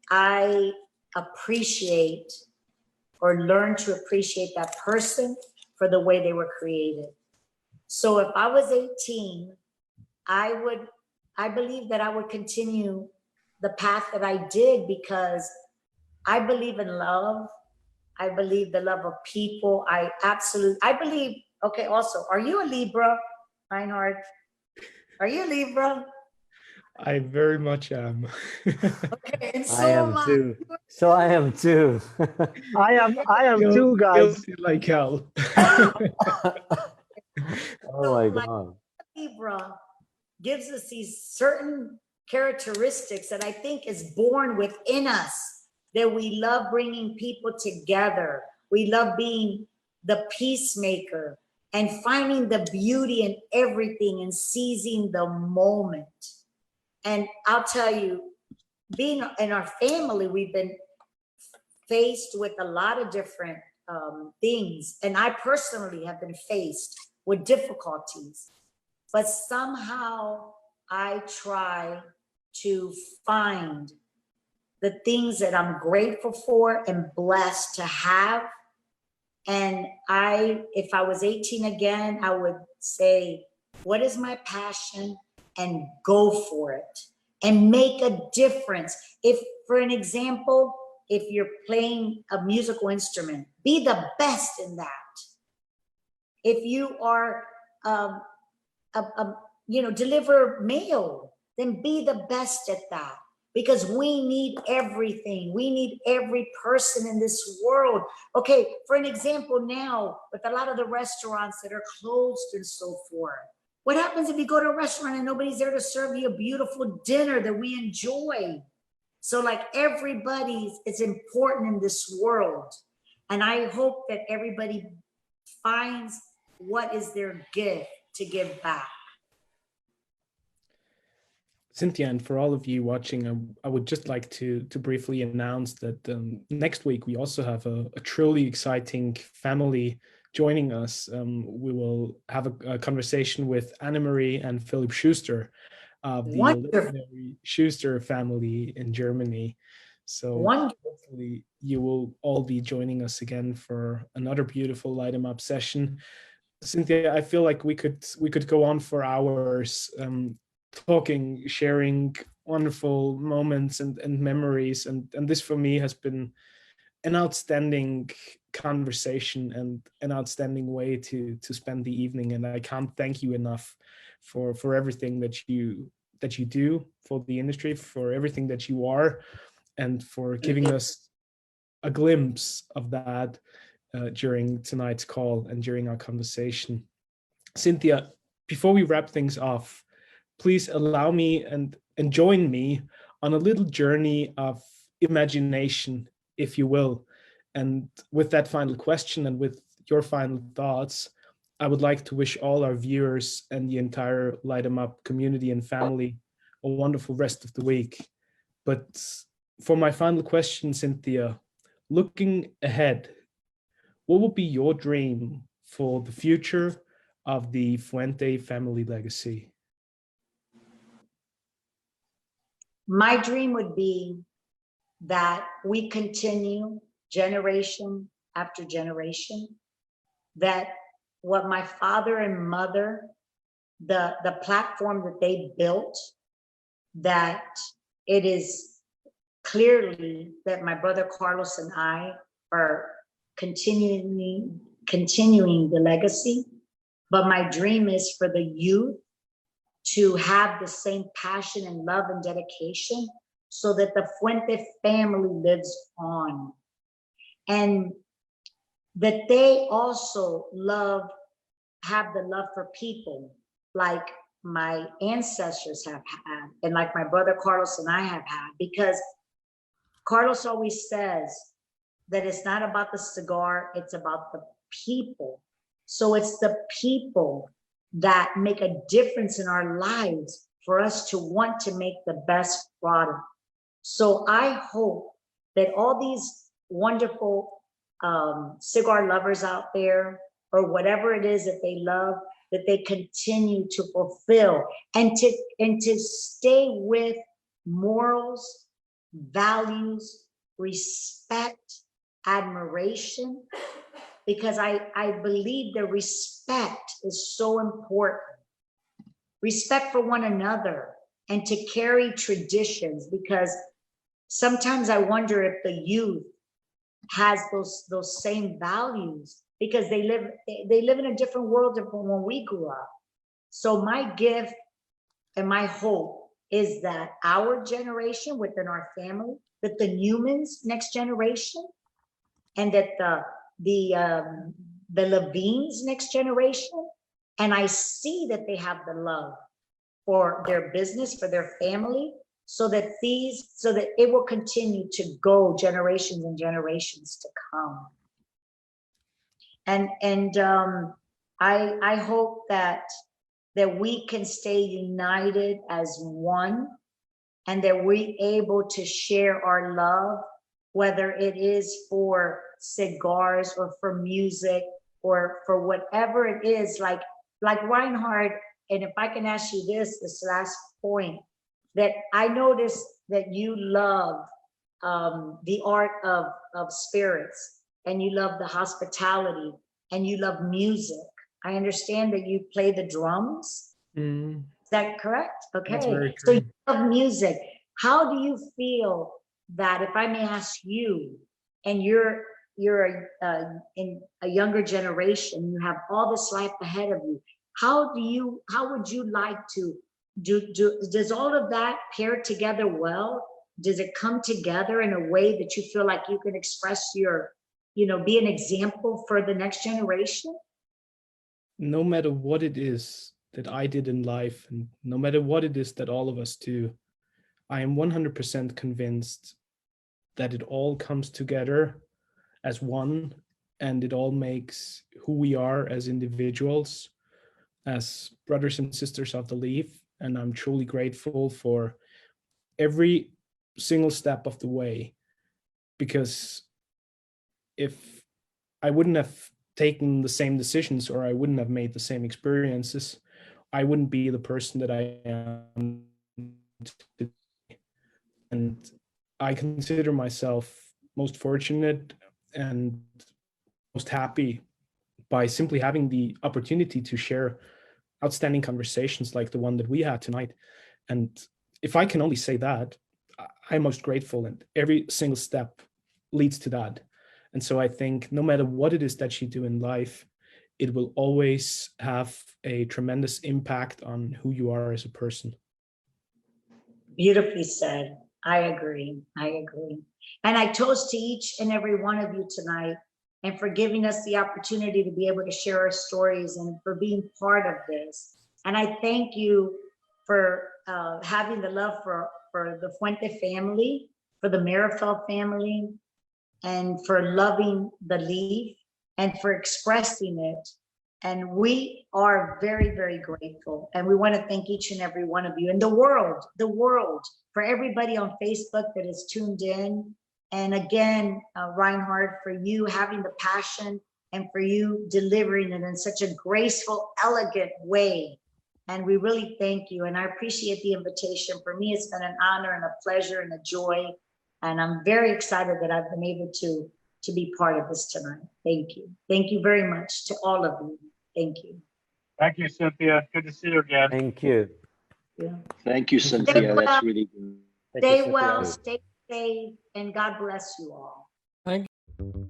I appreciate or learn to appreciate that person for the way they were created. So if I was 18, I believe that I would continue the path that I did because I believe in love. I believe the love of people. I believe, okay, also, are you a Libra, Reinhard? Are you a Libra? I very much am. Okay, and so I am am I. too. So I am too. I am too, guys. Guilty like hell. Oh my like, God. Libra gives us these certain characteristics that I think is born within us, that we love bringing people together. We love being the peacemaker and finding the beauty in everything and seizing the moment. And I'll tell you, being in our family, we've been faced with a lot of different things. And I personally have been faced with difficulties. But somehow I try to find the things that I'm grateful for and blessed to have. And if I was 18 again, I would say, what is my passion? And go for it and make a difference. If, for an example, if you're playing a musical instrument, be the best in that. If you are, deliver mail, then be the best at that. Because we need everything. We need every person in this world. Okay, for an example now, with a lot of the restaurants that are closed and so forth, what happens if you go to a restaurant and nobody's there to serve you a beautiful dinner that we enjoy? So like it's important in this world. And I hope that everybody finds what is their gift to give back. Cynthia, and for all of you watching, I would just like to briefly announce that next week we also have a truly exciting family joining us. We will have a conversation with Anne-Marie and Philip Schuster of the legendary Schuster family in Germany. So hopefully you will all be joining us again for another beautiful Light 'em Up session. Cynthia, I feel like we could go on for hours talking, sharing wonderful moments and memories. And this for me has been an outstanding conversation and an outstanding way to spend the evening. And I can't thank you enough for everything that you do for the industry, for everything that you are, and for giving us a glimpse of that during tonight's call and during our conversation. Cynthia, before we wrap things off, please allow me and join me on a little journey of imagination, if you will. And with that final question and with your final thoughts, I would like to wish all our viewers and the entire Light 'em Up community and family a wonderful rest of the week. But for my final question, Cynthia, looking ahead, what would be your dream for the future of the Fuente family legacy? my dream would be that we continue generation after generation, that what my father and mother, the platform that they built, that it is clearly that my brother Carlos and I are continuing the legacy. But my dream is for the youth to have the same passion and love and dedication so that the Fuente family lives on. And that they also have the love for people like my ancestors have had, and like my brother Carlos and I have had, because Carlos always says that it's not about the cigar, it's about the people. So it's the people that make a difference in our lives for us to want to make the best product. So I hope that all these wonderful cigar lovers out there, or whatever it is that they love, that they continue to fulfill and to stay with morals, values, respect, admiration, because I believe the respect is so important. Respect for one another and to carry traditions, because sometimes I wonder if the youth has those same values, because they live in a different world than when we grew up. So my gift and my hope is that our generation within our family, that the Newmans next generation, and that the Levines next generation, and I see that they have the love for their business, for their family, so that it will continue to go generations and generations to come. And I hope that we can stay united as one, and that we're able to share our love, whether it is for cigars or for music or for whatever it is, like Reinhard. And if I can ask you this last point, that I noticed that you love the art of spirits, and you love the hospitality, and you love music. I understand that you play the drums. Is that correct? Okay. That's very So true. you love music. How do you feel that, if I may ask you, and you're in a younger generation, you have all this life ahead of you, how would you like to does all of that pair together well? Does it come together in a way that you feel like you can express your, be an example for the next generation? No matter what it is that I did in life, and no matter what it is that all of us do, I am 100% convinced that it all comes together as one, and it all makes who we are as individuals, as brothers and sisters of the leaf. And I'm truly grateful for every single step of the way, because if I wouldn't have taken the same decisions, or I wouldn't have made the same experiences, I wouldn't be the person that I am today. And I consider myself most fortunate and most happy by simply having the opportunity to share outstanding conversations like the one that we had tonight. And if I can only say that, I'm most grateful, and every single step leads to that. And so I think no matter what it is that you do in life, it will always have a tremendous impact on who you are as a person. Beautifully said. I agree. And I toast to each and every one of you tonight, and for giving us the opportunity to be able to share our stories, and for being part of this. And I thank you for having the love for the Fuente family, for the Marifel family, and for loving the leaf, and for expressing it. And we are very, very grateful. And we want to thank each and every one of you, and the world, for everybody on Facebook that is tuned in. And again, Reinhard, for you having the passion, and for you delivering it in such a graceful, elegant way And we really thank you. And I appreciate the invitation. For me, it's been an honor and a pleasure and a joy. And I'm very excited that I've been able to be part of this tonight. Thank you. Thank you very much to all of you. Thank you. Thank you, Cynthia. Good to see you again. Thank you. Yeah. Thank you, Cynthia. That's really good. Thank you, Stay Cynthia. well, stay safe, and God bless you all. Thank you.